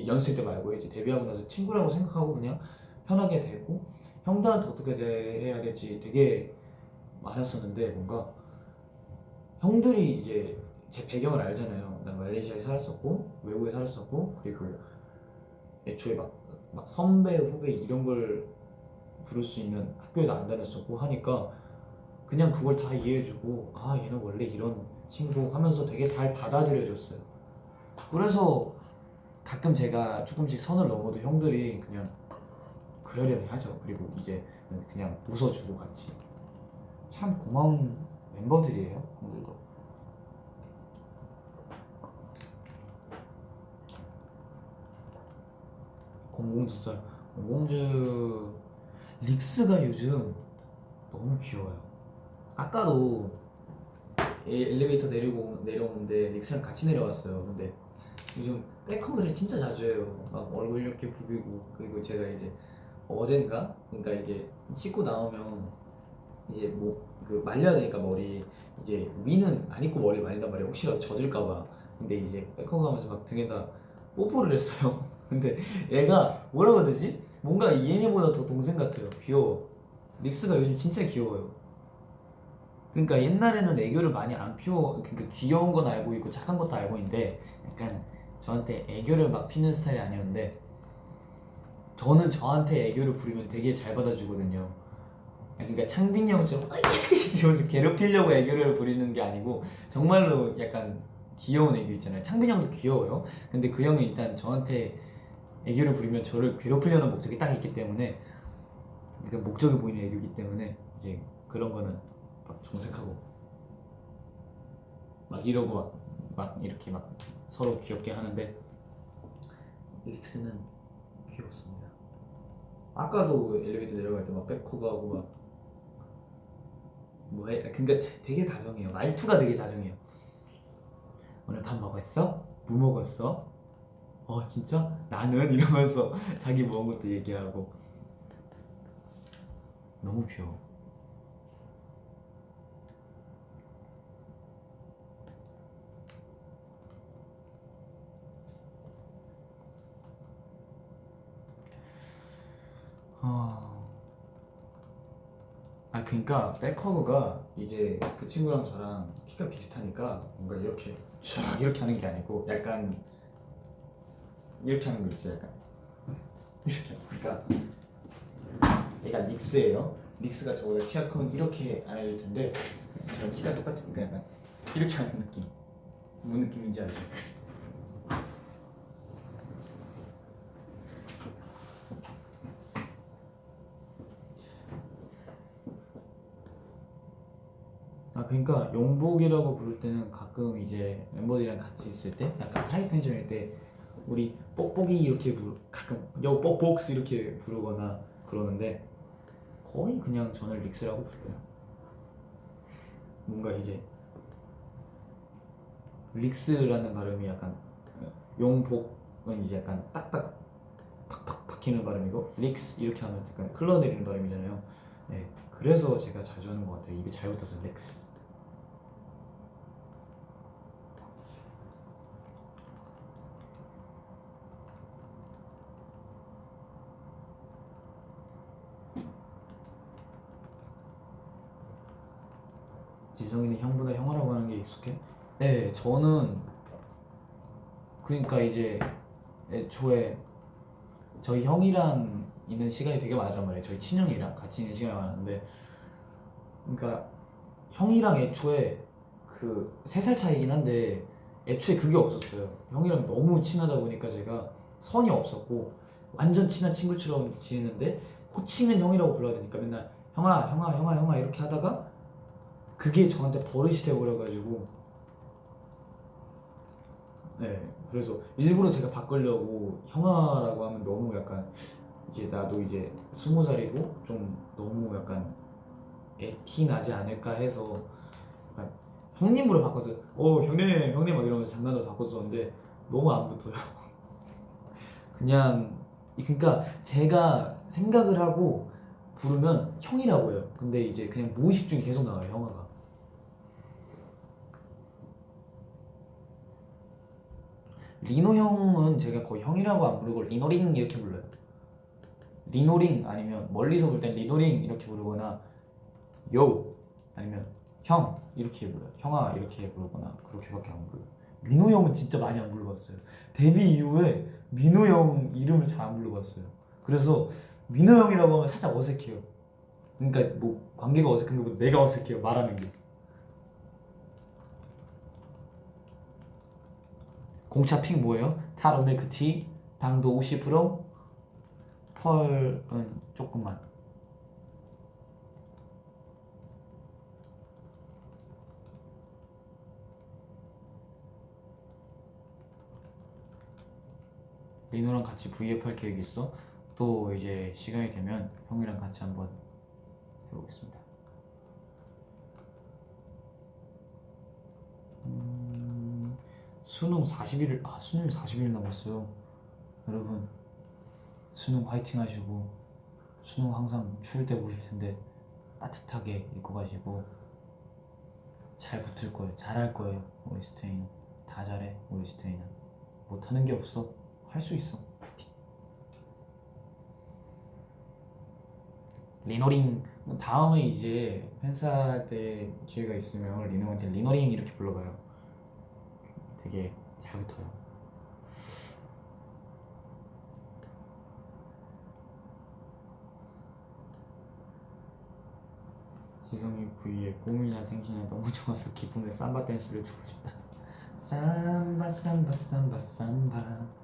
연습생 때 말고 이제 데뷔하고 나서 친구라고 생각하고 그냥 편하게 되고, 형들한테 어떻게 대해야 될지 되게 많았었는데, 뭔가 형들이 이제 제 배경을 알잖아요. 난 말레이시아에 살았었고 외국에 살았었고, 그리고 애초에 막 선배 후배 이런 걸 부를 수 있는 학교에도 안 다녔었고 하니까 그냥 그걸 다 이해해주고 아 얘는 원래 이런 친구 하면서 되게 잘 받아들여줬어요. 그래서 가끔 제가 조금씩 선을 넘어도 형들이 그냥 그러려니 하죠. 그리고 이제 그냥 웃어주고 같이. 참 고마운 멤버들이에요 형들도. 공공주 썰. 공공주 릭스가 요즘 너무 귀여워요. 아까도 엘리베이터 내려오는데 릭스랑 같이 내려왔어요. 근데 요즘 백허그를 진짜 자주 해요. 막 얼굴 이렇게 부비고. 그리고 제가 이제 어젠가 그러니까 이제 씻고 나오면 이제 뭐 그 말려야 되니까 머리 이제 위는 안 입고 머리 말린단 말이에요. 혹시라도 젖을까봐. 근데 이제 백허그 하면서 막 등에다 뽀뽀를 했어요. 근데 얘가 뭐라고 해야 되지? 뭔가 얘네보다 더 동생 같아요. 귀여워. 릭스가 요즘 진짜 귀여워요. 그러니까 옛날에는 애교를 많이 안 피워, 그러니까 귀여운 건 알고 있고 착한 것도 알고 있는데 약간 저한테 애교를 막 피는 스타일이 아니었는데 저는 저한테 애교를 부리면 되게 잘 받아주거든요. 그러니까 창빈이 형처럼 이러면서 괴롭히려고 애교를 부리는 게 아니고 정말로 약간 귀여운 애교 있잖아요. 창빈이 형도 귀여워요. 근데 그 형이 일단 저한테 애교를 부리면 저를 괴롭히려는 목적이 딱 있기 때문에 그러니까 목적이 보이는 애교이기 때문에 이제 그런 거는 막 정색하고 막 이러고 막 이렇게 막 서로 귀엽게 하는데 릭스는 귀엽습니다. 아까도 엘리베이터 내려갈 때 막 백호가 하고 막 뭐해? 그러니까 되게 다정해요. 말투가 되게 다정해요. 오늘 밥 먹었어? 뭐 먹었어? 진짜? 나는? 이러면서 자기 먹은 것도 얘기하고 너무 귀여워. 그러니까 백허그가 이제 그 친구랑 저랑 키가 비슷하니까 뭔가 이렇게 쫙 이렇게 하는 게 아니고 약간 이렇게 하는 거 있죠. 약간 이렇게. 그러니까 얘가 닉스예요. 닉스가 저보다 키가 크면 이렇게 안 해줄 텐데 저랑 키가 똑같으니까 약간 이렇게 하는 느낌. 무슨 느낌인지 알죠? 그러니까 용복이라고 부를 때는 가끔 이제 멤버들이랑 같이 있을 때 약간 하이텐션일 때 우리 뽁뽁이 이렇게 가끔 요 뽁뽁스 이렇게 부르거나 그러는데 거의 그냥 저는 릭스라고 불러요. 뭔가 이제 릭스라는 발음이 약간 용복은 이제 약간 딱딱 팍팍 박히는 발음이고 릭스 이렇게 하면 약간 흘러내리는 발음이잖아요. 네, 그래서 제가 자주 하는 것 같아요. 입이 잘 붙어서 릭스. 지성이는 형보다 형아라고 하는 게 익숙해? 네, 저는 그러니까 이제 애초에 저희 형이랑 있는 시간이 되게 많았단 말이에요. 저희 친형이랑 같이 있는 시간이 많았는데 그러니까 형이랑 애초에 그 3살 차이긴 한데 애초에 그게 없었어요. 형이랑 너무 친하다 보니까 제가 선이 없었고 완전 친한 친구처럼 지냈는데 호칭은 형이라고 불러야 되니까 맨날 형아 형아 형아 형아 이렇게 하다가 그게 저한테 버릇이 돼버려가지고 네, 그래서 일부러 제가 바꾸려고 형아라고 하면 너무 약간 이제 나도 이제 20살이고 좀 너무 약간 애티 나지 않을까 해서 약간 형님으로 바꿔서 형님 형님 막 이러면서 장난으로 바꿨었는데 너무 안 붙어요. 그냥 그러니까 제가 생각을 하고 부르면 형이라고 해요. 근데 이제 그냥 무의식 중에 계속 나와요 형아가. 리노 형은 제가 거의 형이라고 안 부르고 리노링 이렇게 불러요. 리노링 아니면 멀리서 볼 땐 리노링 이렇게 부르거나 요 아니면 형 이렇게 불러요. 형아 이렇게 부르거나 그렇게밖에 안 불러요. 민호 형은 진짜 많이 안 불러봤어요. 데뷔 이후에 민호 형 이름을 잘 안 불러봤어요. 그래서 민호 형이라고 하면 살짝 어색해요. 그러니까 뭐 관계가 어색한 것보다 내가 어색해요, 말하는 게. 공차 픽 뭐예요? 타로 밀크티, 당도 50%, 펄은 조금만. 리노랑 같이 V앱 할 계획 있어? 또 이제 시간이 되면 형이랑 같이 한번 해보겠습니다. 수능 40일, 수능 40일 남았어요. 여러분 수능 화이팅 하시고, 수능 항상 추울 때 보실 텐데 따뜻하게 입고 가시고 잘 붙을 거예요. 잘할 거예요. 우리 스테이는 다 잘해. 우리 스테이는 못하는 게 없어. 할 수 있어. 파이팅. 리노링 다음에 이제 팬사 때 기회가 있으면 리노한테 리노링 이렇게 불러봐요. 되게 잘 붙어요. 지성이 V의 꿈이나 생신에 너무 좋아서 기쁨에 삼바 댄스를 추고 싶다. 삼바 삼바 삼바 삼바.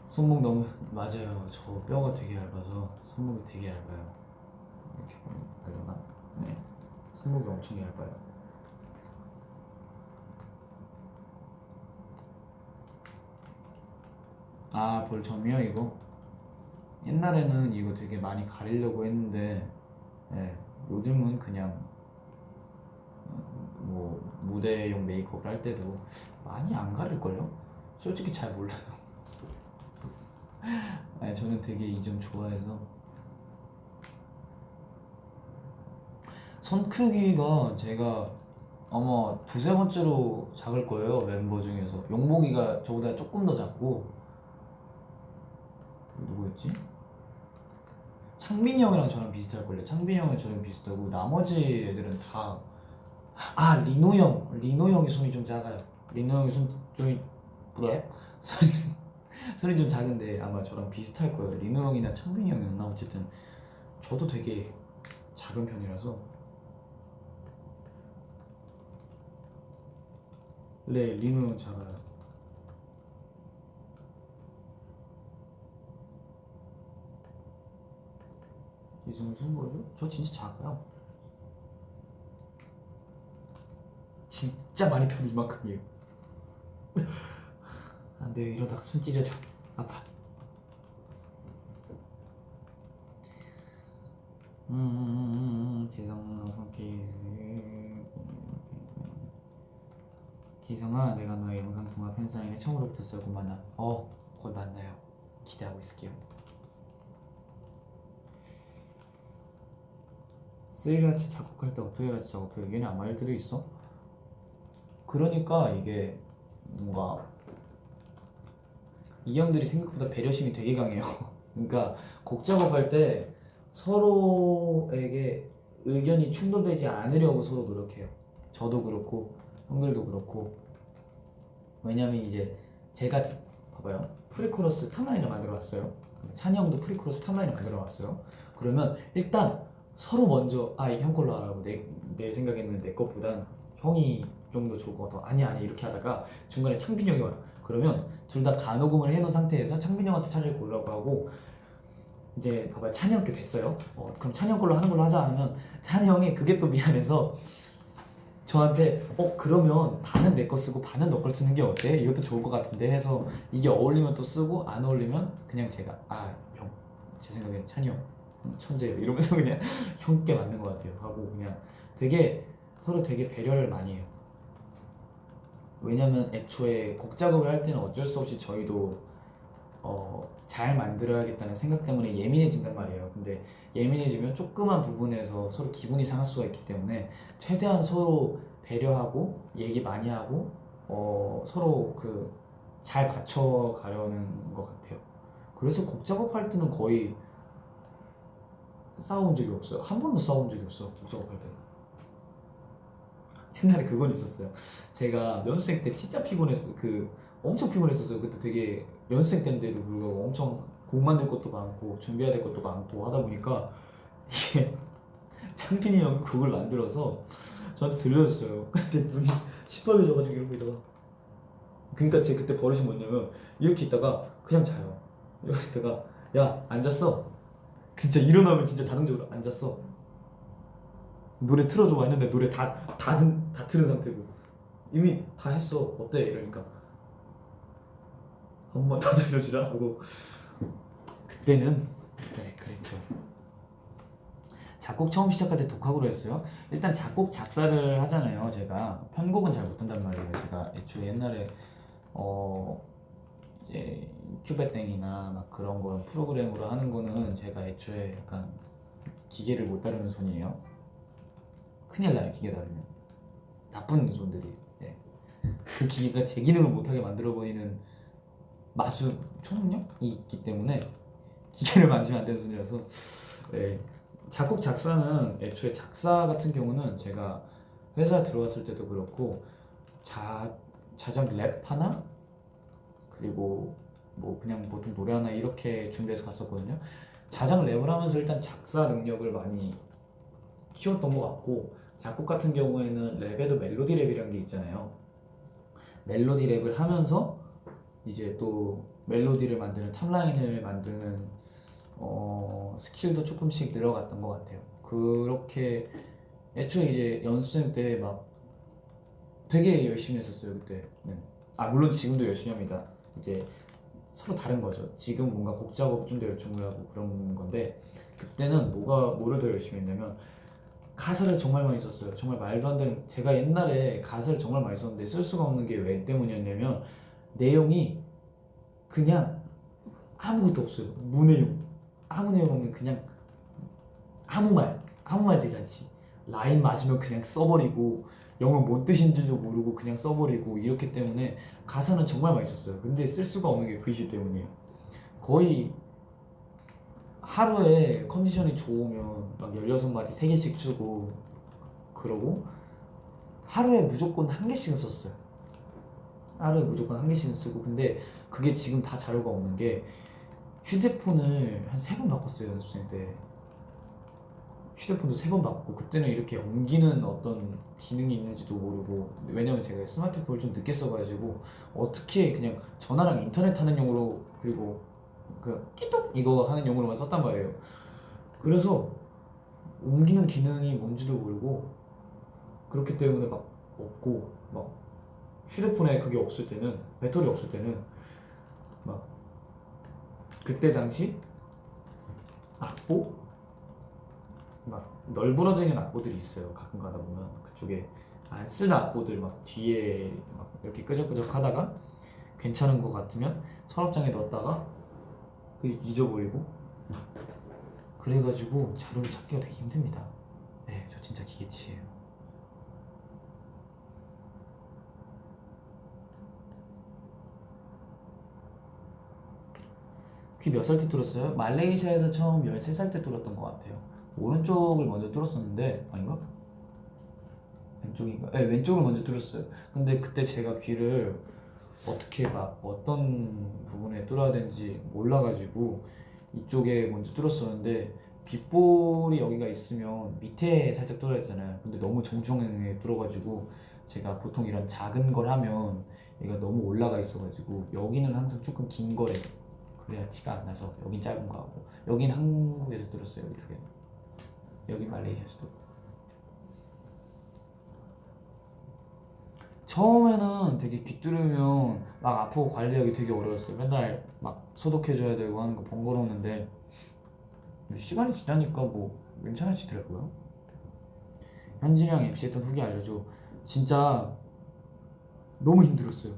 손목 너무 맞아요. 저 뼈가 되게 얇아서 손목이 되게 얇아요. 이렇게 보면 알려나? 네, 손목이 엄청 얇아요. 볼점이요 이거? 옛날에는 이거 되게 많이 가리려고 했는데, 네, 요즘은 그냥 뭐 무대용 메이크업을 할 때도 많이 안 가릴걸요? 솔직히 잘 몰라요. 아니, 저는 되게 이 점 좋아해서. 손 크기가 제가 아마 두세 번째로 작을 거예요, 멤버 중에서. 용복이가 저보다 조금 더 작고, 누구였지? 창빈이 형이랑 저랑 비슷할걸요. 창빈이 형이랑 저랑 비슷하고 나머지 애들은 다. 리노 형이 손이 좀 작아요. 리노 형이 손이 그래? 손이 좀 작은데 아마 저랑 비슷할 거예요. 리노 형이나 창빈이 형이었나. 어쨌든 저도 되게 작은 편이라서. 네, 리노 형 작아요. 이승우 승부죠? 저 진짜 작아요. 진짜 많이 펴도 이만큼이에요. 안돼, 이러다가 손 찢어져. 아파. 지성아 팬케이스. 지성아, 내가 너의 영상 통화 팬사인회 처음으로 붙었어요. 곧 만나. 곧 만나요. 기대하고 있을게요. 스리라치 작곡할 때 어떻게 같이 작업해? 의견이 아무 말들이 있어? 그러니까 이게 뭔가 이 형들이 생각보다 배려심이 되게 강해요. 그러니까 곡 작업할 때 서로에게 의견이 충돌되지 않으려고 서로 노력해요. 저도 그렇고 형들도 그렇고. 왜냐면 이제 제가 봐봐요, 프리코러스 탑라인을 만들어 왔어요. 찬이 형도 프리코러스 탑라인을 만들어 왔어요. 그러면 일단 서로 먼저 형 걸로 하라고, 내 생각에는 내 것보단 형이 좀 더 좋을 것 같아. 아니 이렇게 하다가 중간에 창빈이 형이 와요. 그러면 둘 다 간호금을 해놓은 상태에서 창빈이 형한테 차라리 고르라고 하고, 이제 봐봐요, 찬이 형께 됐어요. 그럼 찬이 형 걸로 하는 걸로 하자 하면 찬이 형이 그게 또 미안해서 저한테 그러면 반은 내 거 쓰고 반은 너 걸 쓰는 게 어때? 이것도 좋을 것 같은데 해서, 이게 어울리면 또 쓰고 안 어울리면 그냥 제가 형, 제 생각엔 찬이 형 천재예요 이러면서 그냥 형께 맞는 것 같아요 하고, 그냥 되게 서로 되게 배려를 많이 해요. 왜냐면 애초에 곡 작업을 할 때는 어쩔 수 없이 저희도 잘 만들어야겠다는 생각 때문에 예민해진단 말이에요. 근데 예민해지면 조그만 부분에서 서로 기분이 상할 수가 있기 때문에 최대한 서로 배려하고 얘기 많이 하고 서로 잘 맞춰가려는 것 같아요. 그래서 곡 작업할 때는 거의 싸운 적이 없어요. 한 번도 싸운 적이 없어요, 곡 작업할 때는. 옛날에 그건 있었어요. 제가 연습생 때 진짜 피곤했어. 엄청 피곤했었어요. 그때 되게 연습생 때인데도 불구하고 엄청 곡 만들 것도 많고 준비해야 될 것도 많고 하다 보니까 이게 창빈이 형이 곡을 만들어서 저한테 들려줬어요. 근데 눈이 시뻘개져가지고 이러고 있다가, 그러니까 제 그때 버릇이 뭐냐면 이렇게 있다가 그냥 자요. 이렇게 있다가 야 앉았어, 진짜 일어나면 진짜 자동적으로 앉았어, 노래 틀어줘 했는데 노래 다 틀은 상태고 이미 다 했어, 어때 이러니까 한 번 더 들려주라 하고. 그때는 네 그랬죠. 작곡 처음 시작할 때 독학으로 했어요. 일단 작곡 작사를 하잖아요. 제가 편곡은 잘 못한단 말이에요. 제가 애초에 옛날에 이제 큐베땡이나 막 그런 거 프로그램으로 하는 거는 제가 애초에 약간 기계를 못 다루는 손이에요. 큰일 나요, 기계 다루면. 나쁜 손들이. 네. 그 기계가 제 기능을 못하게 만들어버리는 마수 초능력이 있기 때문에 기계를 만지면 안 되는 손이라서. 네. 작곡 작사는 애초에 작사 같은 경우는 제가 회사 들어왔을 때도 그렇고 자작 랩 하나 그리고 뭐 그냥 보통 노래 하나 이렇게 준비해서 갔었거든요. 자작 랩을 하면서 일단 작사 능력을 많이 키웠던 것 같고, 작곡 같은 경우에는 랩에도 멜로디 랩이라는 게 있잖아요. 멜로디 랩을 하면서 이제 또 멜로디를 만드는 탑라인을 만드는 스킬도 조금씩 늘어갔던 것 같아요. 그렇게 애초에 이제 연습생 때 막 되게 열심히 했었어요 그때. 네. 아 물론 지금도 열심히 합니다. 이제 서로 다른 거죠. 지금 뭔가 곡 작업 좀 더 열심히 하고 그런 건데, 그때는 뭐를 더 열심히 했냐면 가사를 정말 많이 썼어요. 정말 말도 안 되는, 제가 옛날에 가사를 정말 많이 썼는데 쓸 수가 없는 게 왜 때문이었냐면 내용이 그냥 아무것도 없어요. 무내용, 아무 내용 없는 그냥 아무 말 대잔치, 라인 맞으면 그냥 써버리고 영어 뭔 뜻인지도 모르고 그냥 써버리고 이렇기 때문에 가사는 정말 많이 썼어요. 근데 쓸 수가 없는 게 글씨 때문이에요. 거의 하루에 컨디션이 좋으면 막 16마디 3개씩 주고 그러고 하루에 무조건 한 개씩은 썼어요. 하루에 무조건 한 개씩은 쓰고. 근데 그게 지금 다 자료가 없는 게 휴대폰을 한 3번 바꿨어요 연습생 때. 휴대폰도 3번 바꿨고, 그때는 이렇게 옮기는 어떤 기능이 있는지도 모르고, 왜냐면 제가 스마트폰을 좀 늦게 써가지고 어떻게 그냥 전화랑 인터넷 하는 용으로, 그리고 그 끼똑 이거 하는 용으로만 썼단 말이에요. 그래서 옮기는 기능이 뭔지도 모르고, 그렇기 때문에 막 없고, 막 휴대폰에 그게 없을 때는, 배터리 없을 때는 막 그때 당시 악보? 막 널브러져 있는 악보들이 있어요. 가끔 가다 보면 그쪽에 안 쓰는 악보들 막 뒤에 막 이렇게 끄적끄적 하다가 괜찮은 것 같으면 서랍장에 넣었다가 그 잊어버리고, 그래가지고 자료를 찾기가 되게 힘듭니다. 네, 저 진짜 기계치예요. 귀 몇 살 때 뚫었어요? 말레이시아에서 처음 13살 때 뚫었던 것 같아요. 오른쪽을 먼저 뚫었었는데, 아닌가? 왼쪽인가? 네, 왼쪽을 먼저 뚫었어요. 근데 그때 제가 귀를 어떻게 막 어떤 부분에 뚫어야 되는지 몰라가지고 이쪽에 먼저 뚫었었는데, 귓볼이 여기가 있으면 밑에 살짝 뚫어야 되잖아요. 근데 너무 정중앙에 뚫어가지고 제가 보통 이런 작은 걸 하면 얘가 너무 올라가 있어가지고 여기는 항상 조금 긴 거래요. 그래야 티가 안 나서 여긴 짧은 거 하고. 여긴 한국에서 뚫었어요. 여기 두 개는. 여기 말레이시아에서도. 처음에는 되게 귀 뚫으면 막 아프고 관리하기 되게 어려웠어요. 맨날 막 소독해줘야 되고 하는 거 번거로웠는데 시간이 지나니까 뭐 괜찮아지더라고요. 현진이랑 MC 했던 후기 알려줘. 진짜 너무 힘들었어요.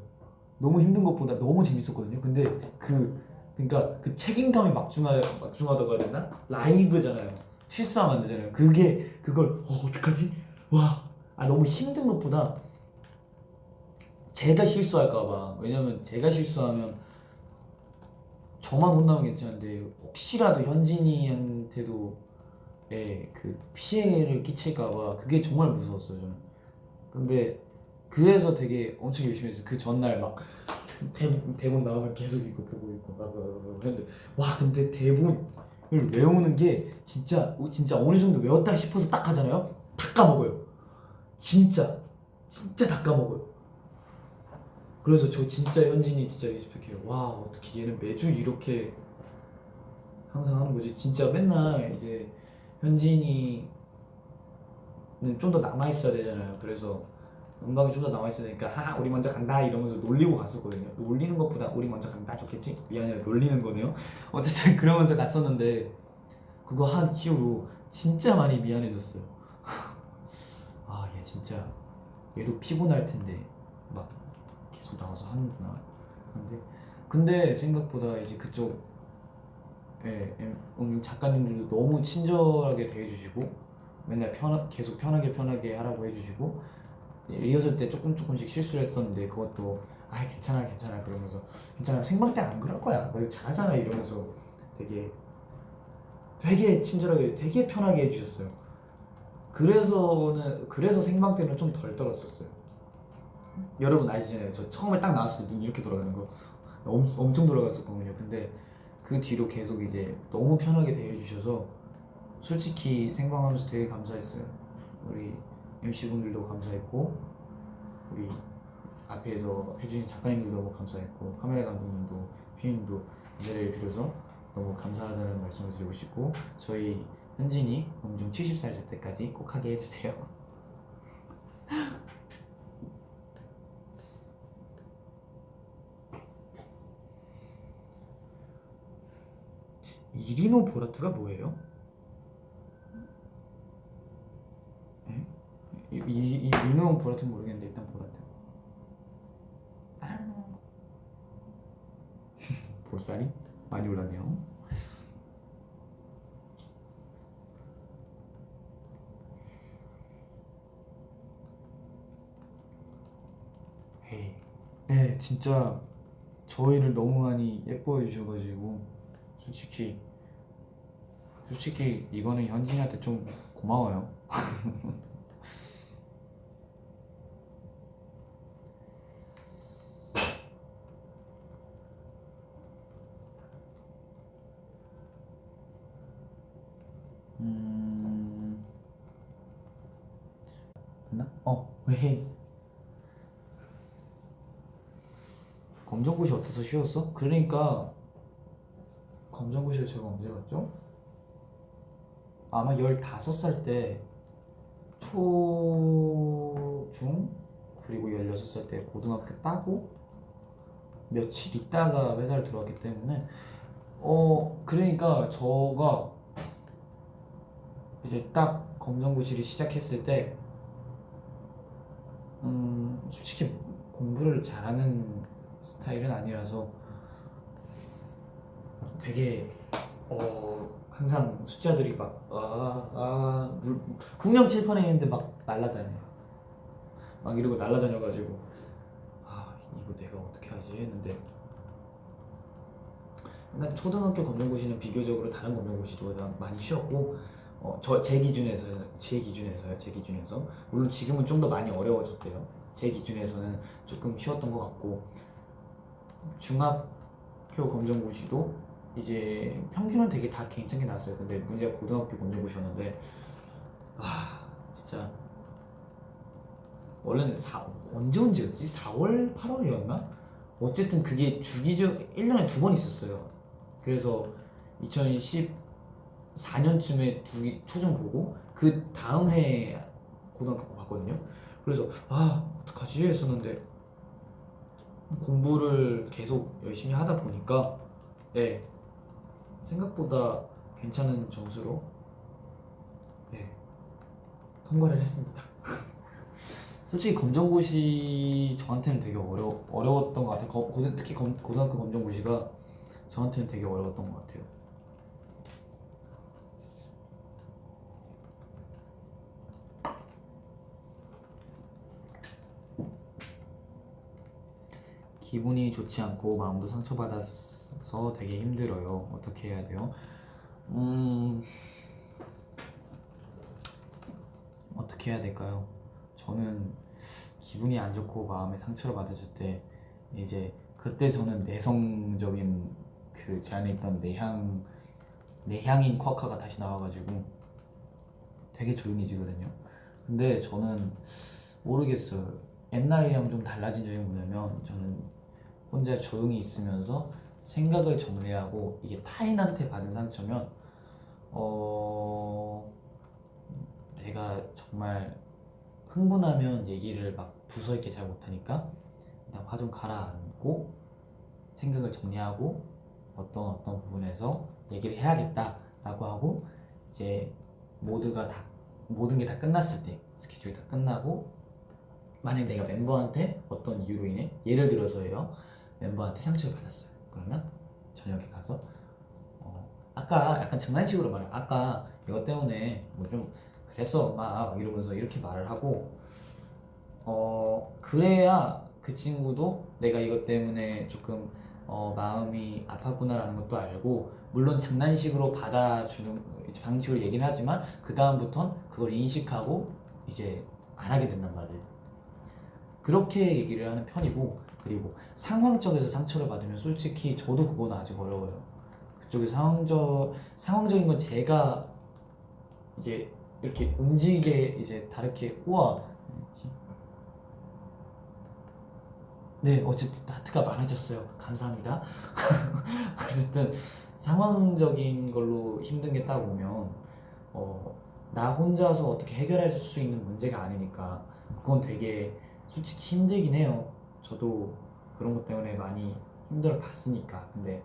너무 힘든 것보다 너무 재밌었거든요. 근데 그러니까 그 책임감이 막중하다고 해야 되나? 라이브잖아요. 실수하면 안 되잖아요. 그걸 어떡하지? 와, 너무 힘든 것보다 제가 실수할까봐. 왜냐면 제가 실수하면 저만 혼나면 괜찮은데 혹시라도 현진이한테도 그 피해를 끼칠까봐 그게 정말 무서웠어요 저는. 근데 그래서 되게 엄청 열심히 했어요. 그 전날 막 대본 나오면 계속 이거 보고 있고 막 근데 와 근데 대본을 외우는 게 진짜 어느 정도 외웠다 싶어서 딱 하잖아요. 다 까먹어요. 진짜 다 까먹어요. 그래서 저 진짜 현진이 진짜 리스펙해요. 와 어떻게 얘는 매주 이렇게 항상 하는 거지. 진짜 맨날 이제 현진이는 좀 더 남아 있어야 되잖아요. 그래서 음방이 좀 더 남아 있어야 되니까 하하 우리 먼저 간다 이러면서 놀리고 갔었거든요. 놀리는 것보다 우리 먼저 간다 좋겠지? 미안해요 놀리는 거네요. 어쨌든 그러면서 갔었는데 그거 한 이후로 진짜 많이 미안해졌어요. 아 얘 진짜 얘도 피곤할 텐데 막 계속 나와서 하는구나. 근데 생각보다 이제 그쪽 작가님들도 너무 친절하게 대해주시고 맨날 계속 편하게 하라고 해주시고 리허설 때 조금씩 실수를 했었는데 그것도 아 괜찮아 그러면서 괜찮아 생방 때 안 그럴 거야 너 잘하잖아 이러면서 되게 친절하게 되게 편하게 해주셨어요. 그래서 생방 때는 좀 덜 떨었었어요. 여러분 아시잖아요. 저 처음에 딱 나왔을 때 눈 이렇게 돌아가는 거 엄청 돌아갔었거든요. 근데 그 뒤로 계속 이제 너무 편하게 대해주셔서 솔직히 생방하면서 되게 감사했어요. 우리 MC분들도 감사했고 우리 앞에서 해주신 작가님들도 너무 감사했고 카메라 감독님도 피디님도 이 자리를 빌어서 너무 감사하다는 말씀을 드리고 싶고 저희 현진이 엄중 70살 될 때까지 꼭 하게 해주세요. 이리노 보라트가 뭐예요? 에? 이 리노 보라트 모르겠는데 일단 보라트 볼살이 많이 올랐네요. 네 진짜 저희를 너무 많이 예뻐해 주셔가지고 솔직히 이거는 현진이한테 좀 고마워요. 맞나? 왜? 검정고시 어때서 쉬웠어? 그러니까 검정고시를 제가 언제 갔죠? 아마 15살 때 중 그리고 16살 때 고등학교 따고 며칠 있다가 회사를 들어왔기 때문에 그러니까 저가 이제 딱 검정고시를 시작했을 때 솔직히 공부를 잘하는 스타일은 아니라서 되게 항상 숫자들이 분명 칠판에 있는데 막 날라다녀요. 막 이러고 날라다녀가지고 이거 내가 어떻게 하지 했는데 그러니까 초등학교 검정고시는 비교적으로 다른 검정고시보다 많이 쉬웠고 제 기준에서 물론 지금은 좀 더 많이 어려워졌대요. 제 기준에서는 조금 쉬웠던 것 같고 중학교 검정고시도 이제 평균은 되게 다 괜찮게 나왔어요. 근데 문제가 고등학교 검정고시였는데 진짜 원래는 언제였지? 4월 8월이었나? 어쨌든 그게 주기적 1년에 2번 있었어요. 그래서 2014년쯤에 초중 보고 그 다음 해 고등학교 봤거든요. 그래서 어떡하지 했었는데 공부를 계속 열심히 하다 보니까 생각보다 괜찮은 점수로 통과를 했습니다. 솔직히 검정고시 저한테는 되게 어려웠던 것 같아요. 특히 고등학교 검정고시가 저한테는 되게 어려웠던 것 같아요. 기분이 좋지 않고 마음도 상처받아서 되게 힘들어요. 어떻게 해야 돼요? 어떻게 해야 될까요? 저는 기분이 안 좋고 마음에 상처를 받았을 때 이제 그때 저는 내성적인 제 안에 있던 내향인 쿼카가 다시 나와가지고 되게 조용해지거든요. 근데 저는 모르겠어요. 옛날이랑 좀 달라진 점이 뭐냐면 저는 혼자 조용히 있으면서 생각을 정리하고 이게 타인한테 받은 상처면 내가 정말 흥분하면 얘기를 막 두서 있게 잘 못하니까 그냥 화 좀 가라앉고 생각을 정리하고 어떤 부분에서 얘기를 해야겠다라고 하고 이제 모든 게 다 끝났을 때 스케줄이 다 끝나고 만약 내가 멤버한테 어떤 이유로 인해 예를 들어서요 멤버한테 상처를 받았어요. 그러면 저녁에 가서 아까 약간 장난식으로 말해요. 아까 이것 때문에 뭐 좀 그랬어 막 이러면서 이렇게 말을 하고 그래야 그 친구도 내가 이것 때문에 조금 마음이 아팠구나라는 것도 알고 물론 장난식으로 받아주는 이제 방식으로 얘기는 하지만 그 다음부턴 그걸 인식하고 이제 안 하게 된단 말이에요. 그렇게 얘기를 하는 편이고 그리고 상황적에서 상처를 받으면 솔직히 저도 그건 아직 어려워요. 그쪽에 상황적인 건 제가 이제 이렇게 움직이게 이제 다르게 우와 네 어쨌든 하트가 많아졌어요. 감사합니다. 어쨌든 상황적인 걸로 힘든 게 딱 오면 나 혼자서 어떻게 해결할 수 있는 문제가 아니니까 그건 되게 솔직히 힘들긴 해요. 저도 그런 것 때문에 많이 힘들어 봤으니까. 근데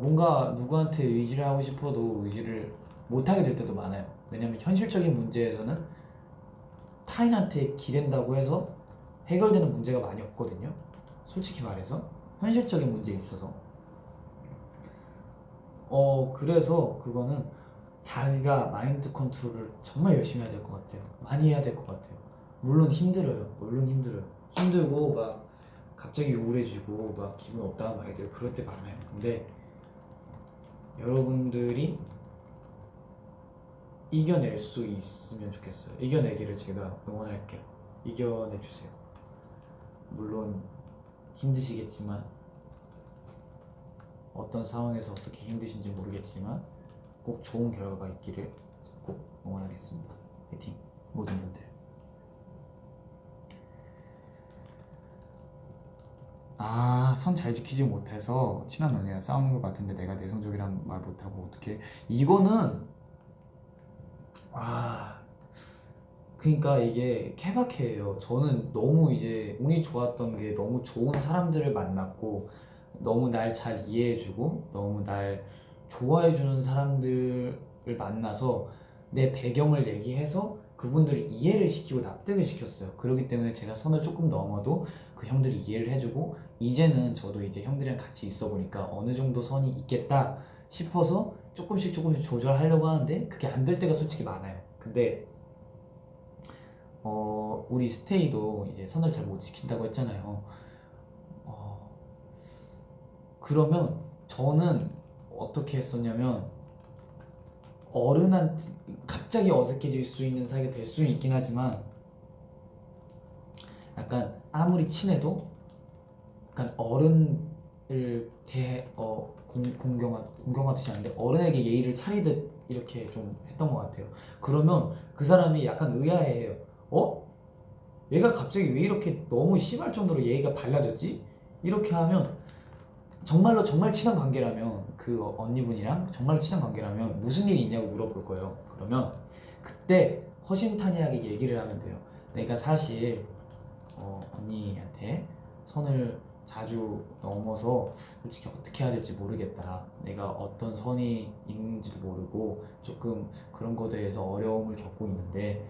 뭔가 누구한테 의지를 하고 싶어도 의지를 못하게 될 때도 많아요. 왜냐면 현실적인 문제에서는 타인한테 기댄다고 해서 해결되는 문제가 많이 없거든요. 솔직히 말해서 현실적인 문제에 있어서 그래서 그거는 자기가 마인드 컨트롤을 정말 열심히 해야 될 것 같아요. 많이 해야 될 것 같아요. 물론 힘들어요. 힘들고 막 갑자기 우울해지고 막 기분 없다는 말이 들고 그럴 때 많아요. 근데 여러분들이 이겨낼 수 있으면 좋겠어요. 이겨내기를 제가 응원할게요. 이겨내주세요. 물론 힘드시겠지만 어떤 상황에서 어떻게 힘드신지 모르겠지만 꼭 좋은 결과가 있기를 꼭 응원하겠습니다. 화이팅 모든 분들. 선 잘 지키지 못해서 친한 언니랑 싸우는 것 같은데 내가 내성적이란 말 못하고 어떻게 이거는 그러니까 이게 케바케예요. 저는 너무 이제 운이 좋았던 게 너무 좋은 사람들을 만났고 너무 날 잘 이해해주고 너무 날 좋아해주는 사람들을 만나서 내 배경을 얘기해서 그분들을 이해를 시키고 납득을 시켰어요. 그렇기 때문에 제가 선을 조금 넘어도 그 형들이 이해를 해주고 이제는 저도 이제 형들이랑 같이 있어 보니까 어느 정도 선이 있겠다 싶어서 조금씩 조절하려고 하는데 그게 안 될 때가 솔직히 많아요. 근데 우리 스테이도 이제 선을 잘 못 지킨다고 했잖아요. 그러면 저는 어떻게 했었냐면 어른한테 갑자기 어색해질 수 있는 사이가 될 수는 있긴 하지만 약간 아무리 친해도 약간 어른을 공경하듯이 하는데 어른에게 예의를 차리듯 이렇게 좀 했던 것 같아요. 그러면 그 사람이 약간 의아해해요. 얘가 갑자기 왜 이렇게 너무 심할 정도로 예의가 발라졌지? 이렇게 하면 정말로 정말 친한 관계라면 그 언니분이랑 정말 친한 관계라면 무슨 일이 있냐고 물어볼 거예요. 그러면 그때 허심탄회하게 얘기를 하면 돼요. 내가 사실 언니한테 선을 자주 넘어서 솔직히 어떻게 해야 될지 모르겠다. 내가 어떤 선이 있는지도 모르고 조금 그런 거에 대해서 어려움을 겪고 있는데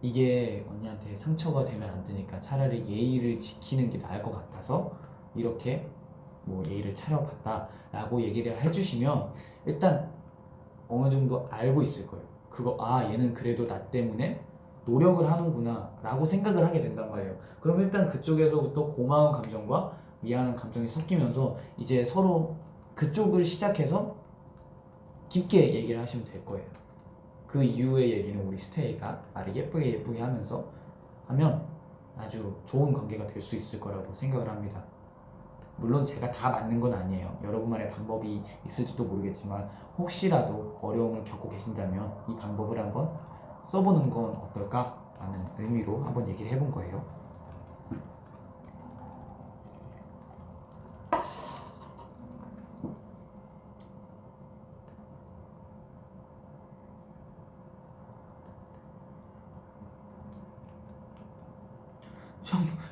이게 언니한테 상처가 되면 안 되니까 차라리 예의를 지키는 게 나을 것 같아서 이렇게 뭐 예의를 차려봤다 라고 얘기를 해주시면 일단 어느 정도 알고 있을 거예요. 얘는 그래도 나 때문에 노력을 하는구나 라고 생각을 하게 된단 말이에요. 그럼 일단 그쪽에서부터 고마운 감정과 미안한 감정이 섞이면서 이제 서로 그쪽을 시작해서 깊게 얘기를 하시면 될 거예요. 그 이후의 얘기는 우리 스테이가 말을 예쁘게 하면서 하면 아주 좋은 관계가 될 수 있을 거라고 생각을 합니다. 물론 제가 다 맞는 건 아니에요. 여러분만의 방법이 있을지도 모르겠지만 혹시라도 어려움을 겪고 계신다면 이 방법을 한번 써보는 건 어떨까? 라는 의미로 한번 얘기를 해본 거예요.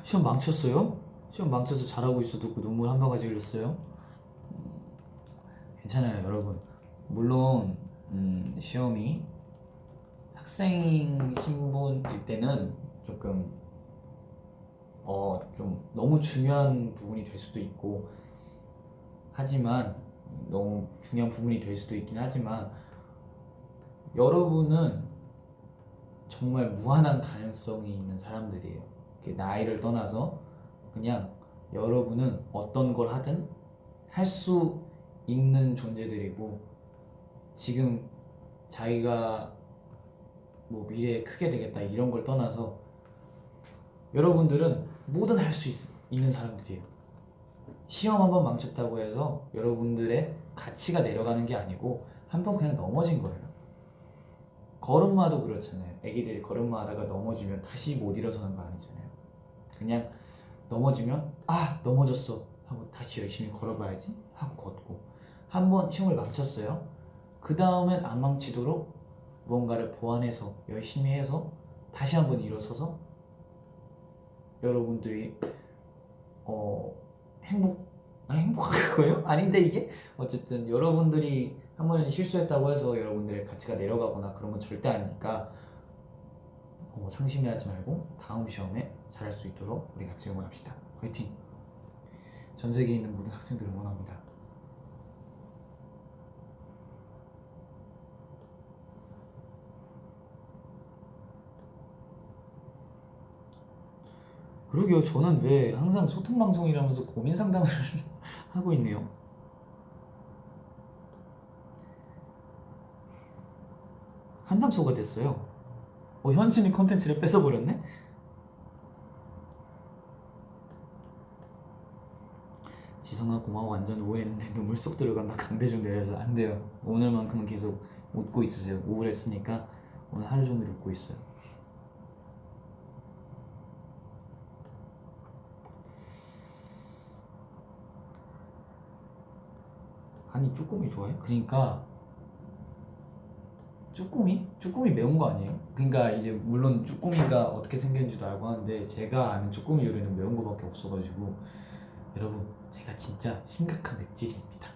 시험 망쳤어요? 시험 망쳐서 잘하고 있어도 그 눈물 한 바가지 흘렸어요? 괜찮아요, 여러분. 물론 시험이 학생 신분일 때는 조금 좀 너무 중요한 부분이 될 수도 있고 하지만 너무 중요한 부분이 될 수도 있긴 하지만 여러분은 정말 무한한 가능성이 있는 사람들이에요. 나이를 떠나서 그냥 여러분은 어떤 걸 하든 할 수 있는 존재들이고 지금 자기가 뭐 미래에 크게 되겠다 이런 걸 떠나서 여러분들은 뭐든 할 수 있는 사람들이에요. 시험 한번 망쳤다고 해서 여러분들의 가치가 내려가는 게 아니고 한 번 그냥 넘어진 거예요. 걸음마도 그렇잖아요. 애기들이 걸음마 하다가 넘어지면 다시 못 일어서는 거 아니잖아요. 그냥 넘어지면 넘어졌어 하고 다시 열심히 걸어봐야지 하고 걷고 한 번 시험을 망쳤어요. 그 다음엔 안 망치도록 무언가를 보완해서 열심히 해서 다시 한번 일어서서 여러분들이 행복할 거예요? 아닌데 이게? 어쨌든 여러분들이 한 번 실수했다고 해서 여러분들의 가치가 내려가거나 그런 건 절대 아니니까 상심해하지 말고 다음 시험에 잘할 수 있도록 우리 같이 응원합시다. 화이팅! 전 세계에 있는 모든 학생들을 응원합니다. 그러게요. 저는 왜 항상 소통방송이라면서 고민 상담을 하고 있네요. 한담소가 됐어요. 현진이 콘텐츠를 뺏어버렸네? 지성아 고마워. 완전 우울했는데 눈물 쏙 들어간다. 강대 좀 내려줘. 안 돼요. 오늘만큼은 계속 웃고 있으세요. 우울했으니까 오늘 하루 종일 웃고 있어요. 아니 쭈꾸미 좋아해? 그러니까 쭈꾸미 매운 거 아니에요? 그러니까 이제 물론 쭈꾸미가 어떻게 생겼는지도 알고 하는데 제가 아는 쭈꾸미 요리는 매운 거밖에 없어가지고 여러분 제가 진짜 심각한 맵찔입니다.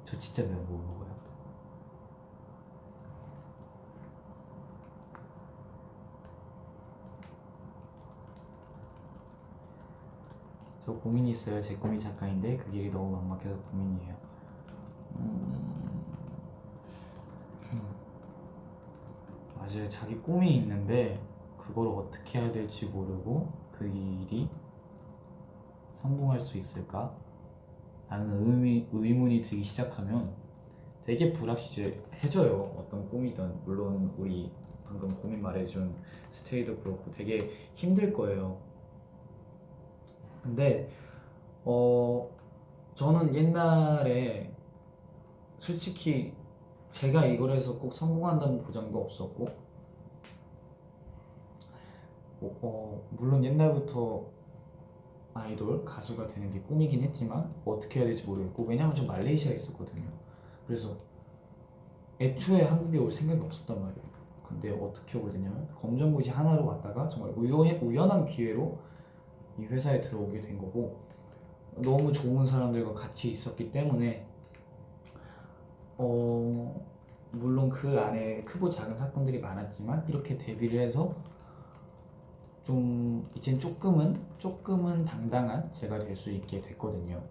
저 진짜 매운 거 못 먹어요. 저 고민이 있어요. 제 꿈이 작가인데 그 길이 너무 막막해서 고민이에요. 맞아요. 자기 꿈이 있는데 그걸 어떻게 해야 될지 모르고 그 일이 성공할 수 있을까? 라는 의문이 들기 시작하면 되게 불확실해져요. 어떤 꿈이든 물론 우리 방금 고민 말해준 스테이도 그렇고 되게 힘들 거예요. 근데 저는 옛날에 솔직히 제가 이걸 해서 꼭 성공한다는 보장도 없었고 물론 옛날부터 아이돌 가수가 되는 게 꿈이긴 했지만 어떻게 해야 될지 모르겠고 왜냐면 저 말레이시아에 있었거든요. 그래서 애초에 한국에 올 생각이 없었단 말이에요. 근데 어떻게 오게 되냐면 검정고시 하나로 왔다가 정말 우연한 기회로 이 회사에 들어오게 된 거고 너무 좋은 사람들과 같이 있었기 때문에 물론 그 안에 크고 작은 사건들이 많았지만 이렇게 데뷔를 해서 좀 이젠 조금은 당당한 제가 될 수 있게 됐거든요.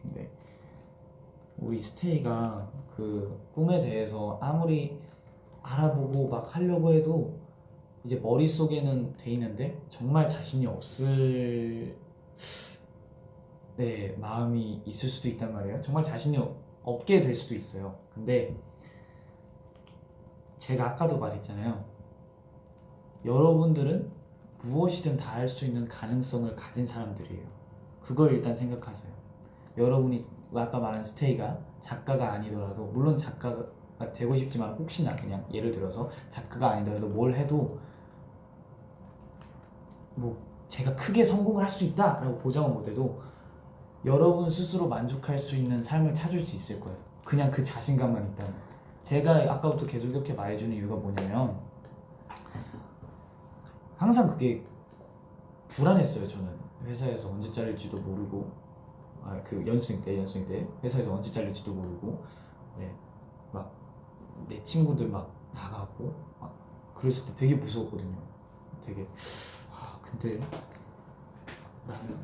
근데 우리 스테이가 그 꿈에 대해서 아무리 알아보고 막 하려고 해도 이제 머릿속에는 돼 있는데 정말 자신이 없을 마음이 있을 수도 있단 말이에요. 정말 자신이 없게 될 수도 있어요. 근데 제가 아까도 말했잖아요. 여러분들은 무엇이든 다 할 수 있는 가능성을 가진 사람들이에요. 그걸 일단 생각하세요. 여러분이 아까 말한 스테이가 작가가 아니더라도, 물론 작가가 되고 싶지만 혹시나 그냥 예를 들어서 작가가 아니더라도 뭘 해도 뭐 제가 크게 성공을 할 수 있다 라고 보장은 못해도 여러분 스스로 만족할 수 있는 삶을 찾을 수 있을 거예요. 그냥 그 자신감만 있다면. 제가 아까부터 계속 이렇게 말해주는 이유가 뭐냐면 항상 그게 불안했어요. 저는 회사에서 언제 잘릴지도 모르고, 그 연수생 때 회사에서 언제 잘릴지도 모르고, 네, 막 내 친구들 막 나가고 막 그랬을 때 되게 무서웠거든요. 되게 근데 나는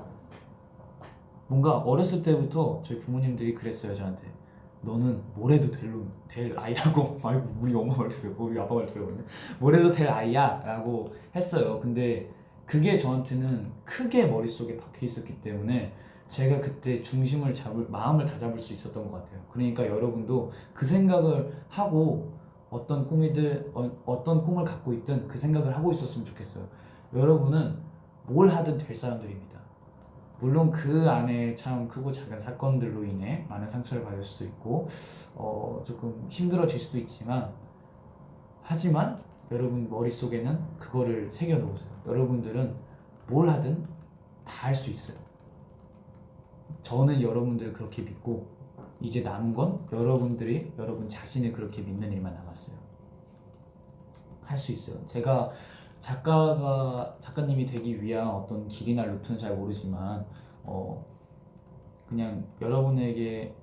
뭔가 어렸을 때부터 저희 부모님들이 그랬어요. 저한테 너는 뭘 해도 될 아이라고. 아이고, 우리 엄마 말투예요. 우리 아빠 말투예요. 뭘 해도 될 아이야 라고 했어요. 근데 그게 저한테는 크게 머릿속에 박혀 있었기 때문에 제가 그때 마음을 다 잡을 수 있었던 것 같아요. 그러니까 여러분도 그 생각을 하고 어떤 꿈을 갖고 있든 그 생각을 하고 있었으면 좋겠어요. 여러분은 뭘 하든 될 사람들입니다. 물론 그 안에 참 크고 작은 사건들로 인해 많은 상처를 받을 수도 있고 조금 힘들어질 수도 있지만, 하지만 여러분 머릿속에는 그거를 새겨놓으세요. 여러분들은 뭘 하든 다 할 수 있어요. 저는 여러분들을 그렇게 믿고 이제 남은 건 여러분들이 여러분 자신을 그렇게 믿는 일만 남았어요. 할 수 있어요. 제가 작가님이 되기 위한 어떤 길이나 루트는 잘 모르지만 그냥 여러분에게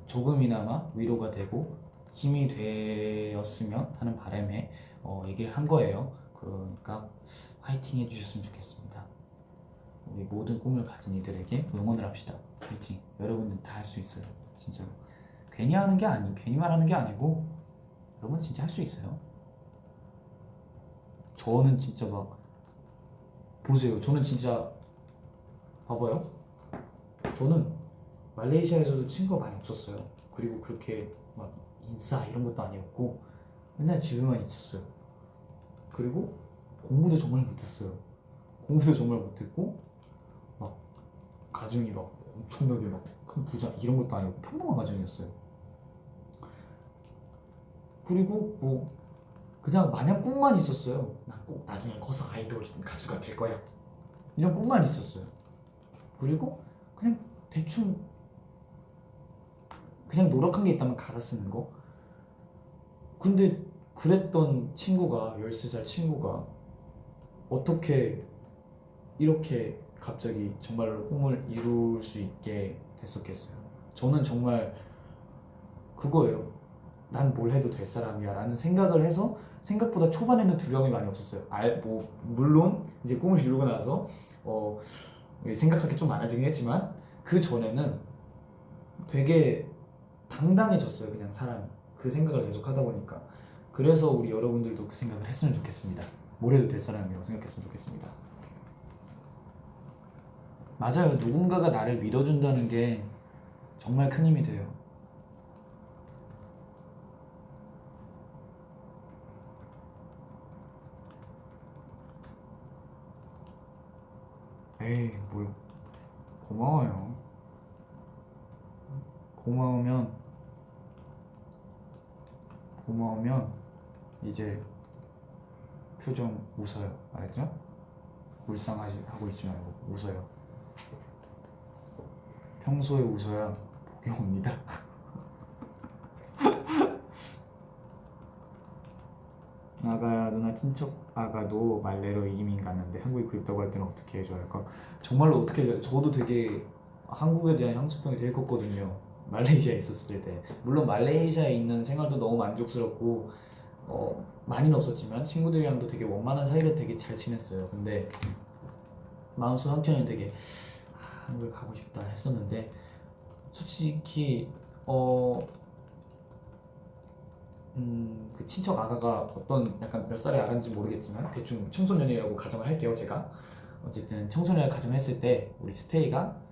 조금이나마 위로가 되고 힘이 되었으면 하는 바람에 얘기를 한 거예요. 그러니까 화이팅 해주셨으면 좋겠습니다. 우리 모든 꿈을 가진 이들에게 응원을 합시다. 화이팅. 여러분은 다 할 수 있어요. 진짜로. 괜히 말하는 게 아니고 여러분 진짜 할 수 있어요. 저는 진짜 막 보세요. 저는 진짜 봐봐요. 저는 말레이시아에서도 친구가 많이 없었어요. 그리고 그렇게 막 인싸 이런 것도 아니었고 맨날 집에만 있었어요. 그리고 공부도 정말 못했고 막 가정이 막 엄청나게 막 큰 부자 이런 것도 아니고 평범한 가정이었어요. 그리고 뭐 그냥 마냥 꿈만 있었어요. 난 꼭 나중에 커서 아이돌 가수가 될 거야. 이런 꿈만 있었어요. 그리고 그냥 대충 그냥 노력한 게 있다면 가사 쓰는 거. 근데 그랬던 친구가 13살 친구가 어떻게 이렇게 갑자기 정말로 꿈을 이룰 수 있게 됐었겠어요. 저는 정말 그거예요. 난 뭘 해도 될 사람이야 라는 생각을 해서 생각보다 초반에는 두려움이 많이 없었어요. 물론 이제 꿈을 이루고 나서 생각할 게 좀 많아지긴 했지만 그 전에는 되게 당당해졌어요. 그냥 사람이 그 생각을 계속 하다 보니까. 그래서 우리 여러분들도 그 생각을 했으면 좋겠습니다. 뭘 해도 될 사람이라고 생각했으면 좋겠습니다. 맞아요. 누군가가 나를 믿어준다는 게 정말 큰 힘이 돼요. 에이, 뭘 고마워요. 고마우면 이제 표정 웃어요. 알았죠? 하고 있지 말고 웃어요. 평소에 웃어야 복이 옵니다. 아가야, 누나 친척 아가도 말레로 이민 갔는데 한국에 그립다고 할 때는 어떻게 해줘야 할까? 정말로 어떻게 해줘야. 저도 되게 한국에 대한 향수병이 되게 컸거든요. 말레이시아에 있었을 때. 물론 말레이시아에 있는 생활도 너무 만족스럽고 많이는 없었지만 친구들이랑도 되게 원만한 사이로 되게 잘 지냈어요. 근데 마음속 한켠에 되게 한국에 가고 싶다 했었는데, 솔직히 그 친척 아가가 어떤 약간 몇 살의 아가인지 모르겠지만 대충 청소년이라고 가정을 할게요. 제가 어쨌든 청소년을 가정했을 때 우리 스테이가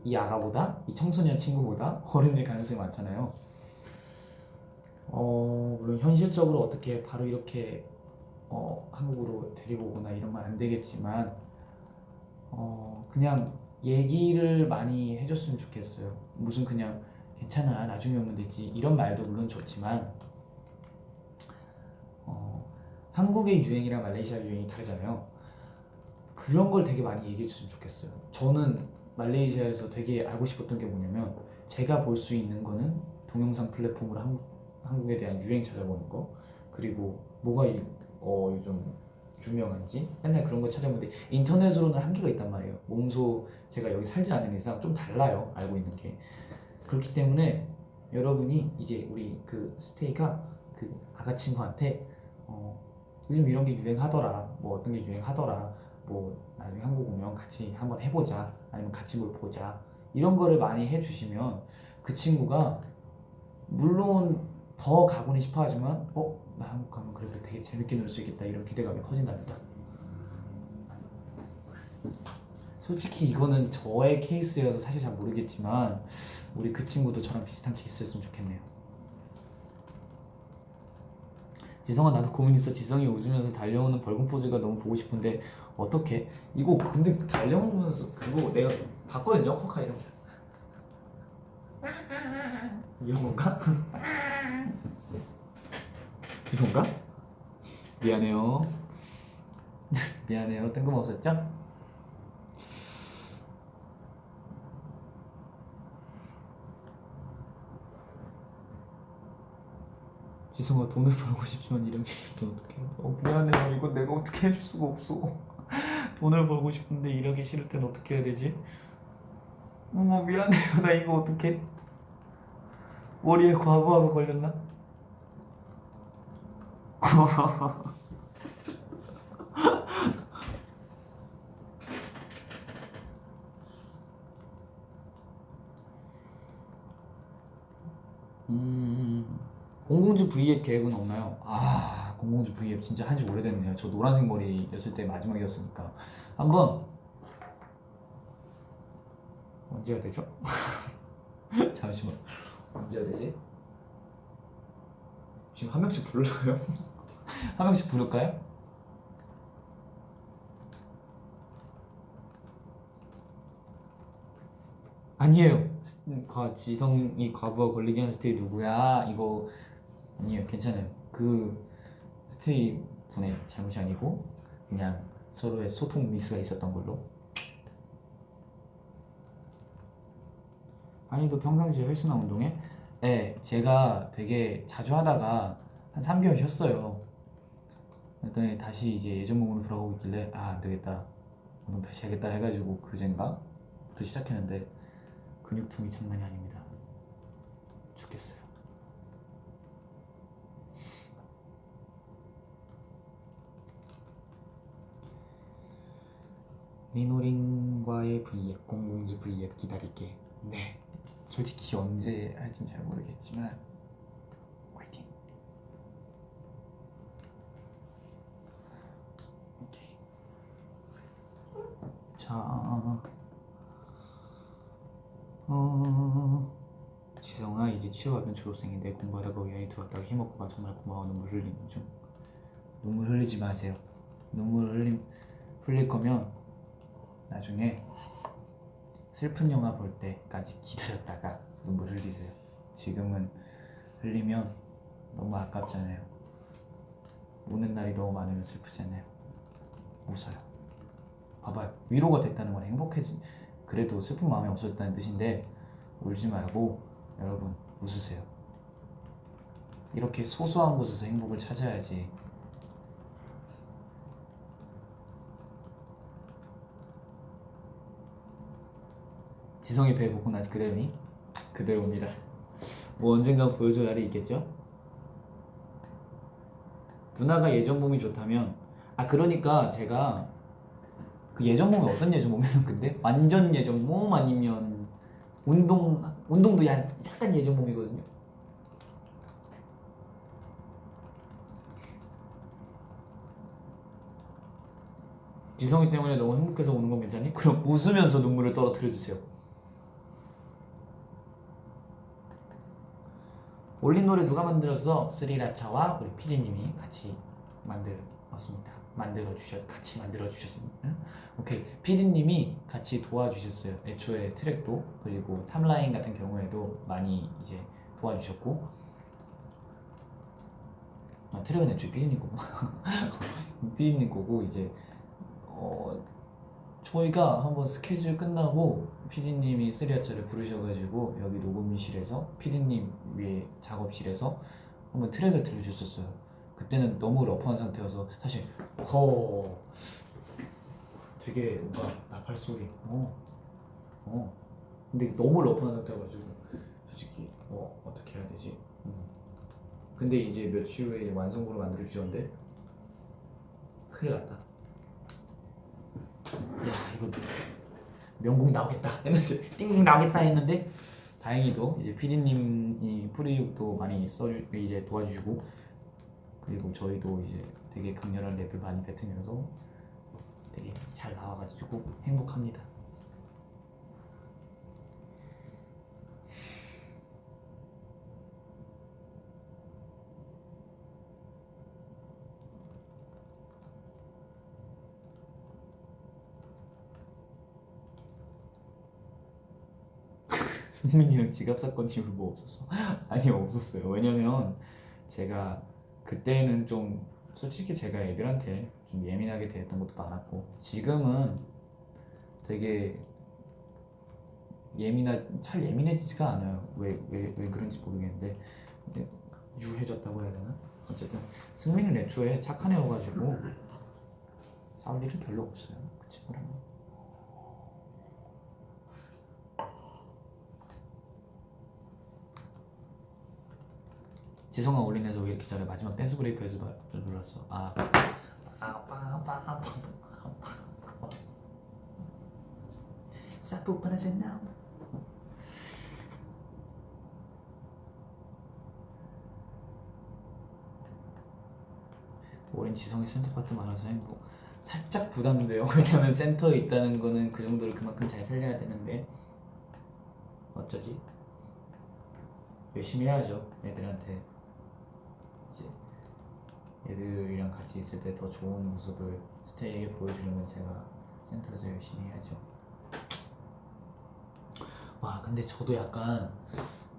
이 아가보다, 이 청소년 친구보다 어른일 가능성이 많잖아요. 물론 현실적으로 어떻게 바로 이렇게 한국으로 데리고 오거나 이러면 안 되겠지만 그냥 얘기를 많이 해줬으면 좋겠어요. 무슨 그냥 괜찮아 나중에 오면 되지 이런 말도 물론 좋지만 한국의 유행이랑 말레이시아 유행이 다르잖아요. 그런 걸 되게 많이 얘기해 줬으면 좋겠어요. 저는 말레이시아에서 되게 알고 싶었던 게 뭐냐면 제가 볼 수 있는 거는 동영상 플랫폼으로 한국에 대한 유행 찾아보는 거, 그리고 뭐가 요즘 유명한지 맨날 그런 거 찾아보는데 인터넷으로는 한계가 있단 말이에요. 몸소 제가 여기 살지 않는 이상 좀 달라요, 알고 있는 게. 그렇기 때문에 여러분이 이제 우리 그 스테이가 그 아가 친구한테 요즘 이런 게 유행하더라, 뭐 어떤 게 유행하더라, 뭐 나중에 한국 오면 같이 한번 해보자, 아니면 같이 뭘 보자, 이런 거를 많이 해주시면 그 친구가 물론 더 가고는 싶어 하지만 나 한국 가면 그래도 되게 재밌게 놀 수 있겠다 이런 기대감이 커진답니다. 솔직히 이거는 저의 케이스여서 사실 잘 모르겠지만 우리 그 친구도 저랑 비슷한 케이스였으면 좋겠네요. 지성아 나도 고민 있어. 지성이 웃으면서 달려오는 벌금 포즈가 너무 보고 싶은데 어떻게? 이거 근데 달려오면서 그거 내가 봤거든요. 코카 이러면서 이런 건가? 이건가? 미안해요. 미안해요. 뜬금없었죠? 지성아 돈을 벌고 싶지만 이런 게 싫을 땐 어떡해? 미안해요. 이거 내가 어떻게 해줄 수가 없어. 돈을 벌고 싶은데 일하기 싫을 땐 어떻게 해야 되지? 미안해요. 나 이거 어떡해? 머리에 과부하가 걸렸나? 공공주 V앱 계획은 없나요? 공공주 V앱 진짜 한지 오래됐네요. 저 노란색 머리였을 때 마지막이었으니까 한번 언제가 되죠? 잠시만 언제가 되지? 지금 한 명씩 부를까요? 한 명씩 부를까요? 아니에요. 지성이 과부하 걸리게 한 스테이 누구야? 이거 아니에요. 괜찮아요. 그 스테이 분의 잘못이 아니고 그냥 서로의 소통 미스가 있었던 걸로. 아니 너 평상시에 헬스나 운동해? 네, 제가 되게 자주 하다가 한 3개월 쉬었어요. 그랬더니 다시 이제 예전 몸으로 돌아오고 있길래 안 되겠다, 운동 다시 해야겠다 해가지고 그젠가부터 시작했는데 근육통이 장난이 아닙니다. 죽겠어요. 리노링과의 V앱, 공공주 V앱 기다릴게. 네, 솔직히 언제 할진 잘 모르겠지만 화이팅. 오케이. 자, 지성아 이제 취업하면 졸업생인데 공부하다가 우연히 들어왔다가 힘없고 가 정말 고마워. 눈물 흘리는 중. 눈물 흘리지 마세요. 눈물 흘릴 거면 나중에 슬픈 영화 볼 때까지 기다렸다가 눈물 흘리세요. 지금은 흘리면 너무 아깝잖아요. 우는 날이 너무 많으면 슬프잖아요. 웃어요. 봐봐요. 위로가 됐다는 건 그래도 슬픈 마음이 없어졌다는 뜻인데 울지 말고 여러분 웃으세요. 이렇게 소소한 곳에서 행복을 찾아야지. 지성이 배고픈 아직 그대로니? 그대로입니다. 뭐 언젠가 보여줄 날이 있겠죠? 누나가 예전 몸이 좋다면 그러니까 제가 그 예전 몸이 어떤 예전 몸이에요? 근데 완전 예전 몸 아니면 운동도 약간 예전 몸이거든요. 지성이 때문에 너무 행복해서 우는 건 괜찮니? 그럼 웃으면서 눈물을 떨어뜨려 주세요. 올린 노래 누가 만들었어? 스리라차와 우리 피디님이 같이 만든 맞습니다. 같이 만들어 주셨습니다. 오케이, 피디님이 같이 도와주셨어요. 애초에 트랙도 그리고 탑라인 같은 경우에도 많이 이제 도와주셨고, 트랙은 애초에 피디님 거고 피디님 거고 이제 저희가 한번 스케줄 끝나고 피디님이 스리아차를 부르셔가지고 여기 녹음실에서 피디님 위에 작업실에서 한번 트랙을 들려주셨어요. 그때는 너무 러프한 상태여서 사실 되게 뭔가 나팔 소리 근데 너무 러프한 상태여가지고 솔직히 어떻게 해야 되지? 근데 이제 며칠 후에 이제 완성본을 만들어 주셨는데 큰일 났다. 야, 이거 명곡 나오겠다 했는데 띵 나오겠다 했는데 다행히도 이제 피디님이 프리도 많이 이제 도와주시고, 그리고 저희도 이제 되게 강렬한 랩을 많이 뱉으면서 되게 잘 나와가지고 행복합니다. 승민이랑 지갑 사건 이후로 뭐 없었어? 아니 없었어요. 왜냐면 제가 그때는 좀 솔직히 제가 애들한테 좀 예민하게 대했던 것도 많았고, 지금은 되게 잘 예민해지지가 않아요. 왜 그런지 모르겠는데 근데 유해졌다고 해야 되나? 어쨌든 승민이는 애초에 착한 애여가지고 싸울 일은 별로 없어요. 그 친구랑. 지성아 올린에서 왜 이렇게 잘해? 마지막 댄스 브레이크에서 놀랐어. 올린 지성이 센터 파트 많아서 살짝 부담돼요. 왜냐면 센터에 있다는 거는 그 정도를 그만큼 잘 살려야 되는데 어쩌지? 열심히 해야죠. 애들한테 이제 애들이랑 같이 있을 때 더 좋은 모습을 스테이에게 보여주려면 제가 센터에서 열심히 해야죠. 와, 근데 저도 약간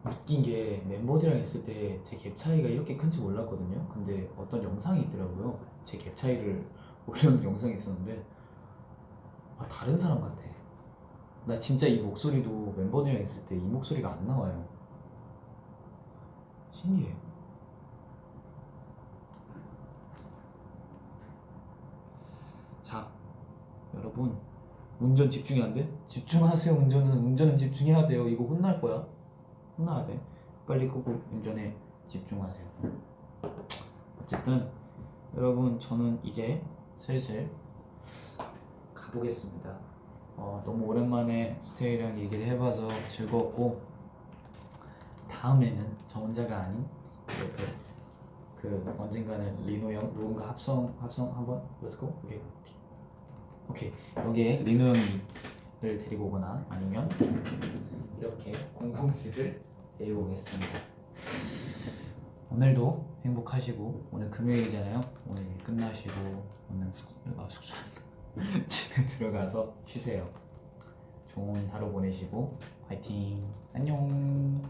웃긴 게 멤버들이랑 있을 때 제 갭 차이가 이렇게 큰지 몰랐거든요. 근데 어떤 영상이 있더라고요. 제 갭 차이를 올려놓은 영상이 있었는데 다른 사람 같아. 나 진짜 이 목소리도 멤버들이랑 있을 때 이 목소리가 안 나와요. 신기해. 자, 여러분 운전 집중이 안 돼? 집중하세요. 운전은 집중해야 돼요. 이거 혼날 거야. 혼나야 돼. 빨리 끄고 운전에 집중하세요. 어쨌든 여러분 저는 이제 슬슬 가보겠습니다. 너무 오랜만에 스테이랑 얘기를 해봐서 즐거웠고, 다음에는 저 혼자가 아닌 옆에 그 언젠가는 리노 형 누군가 합성 한번 렛츠고. 오케이 여기에 리노 형을 데리고 오거나 아니면 이렇게 공공씨를 데리고 오겠습니다. 오늘도 행복하시고, 오늘 금요일이잖아요. 오늘 일 끝나시고 오늘 숙소 집에 들어가서 쉬세요. 좋은 하루 보내시고 화이팅. 안녕.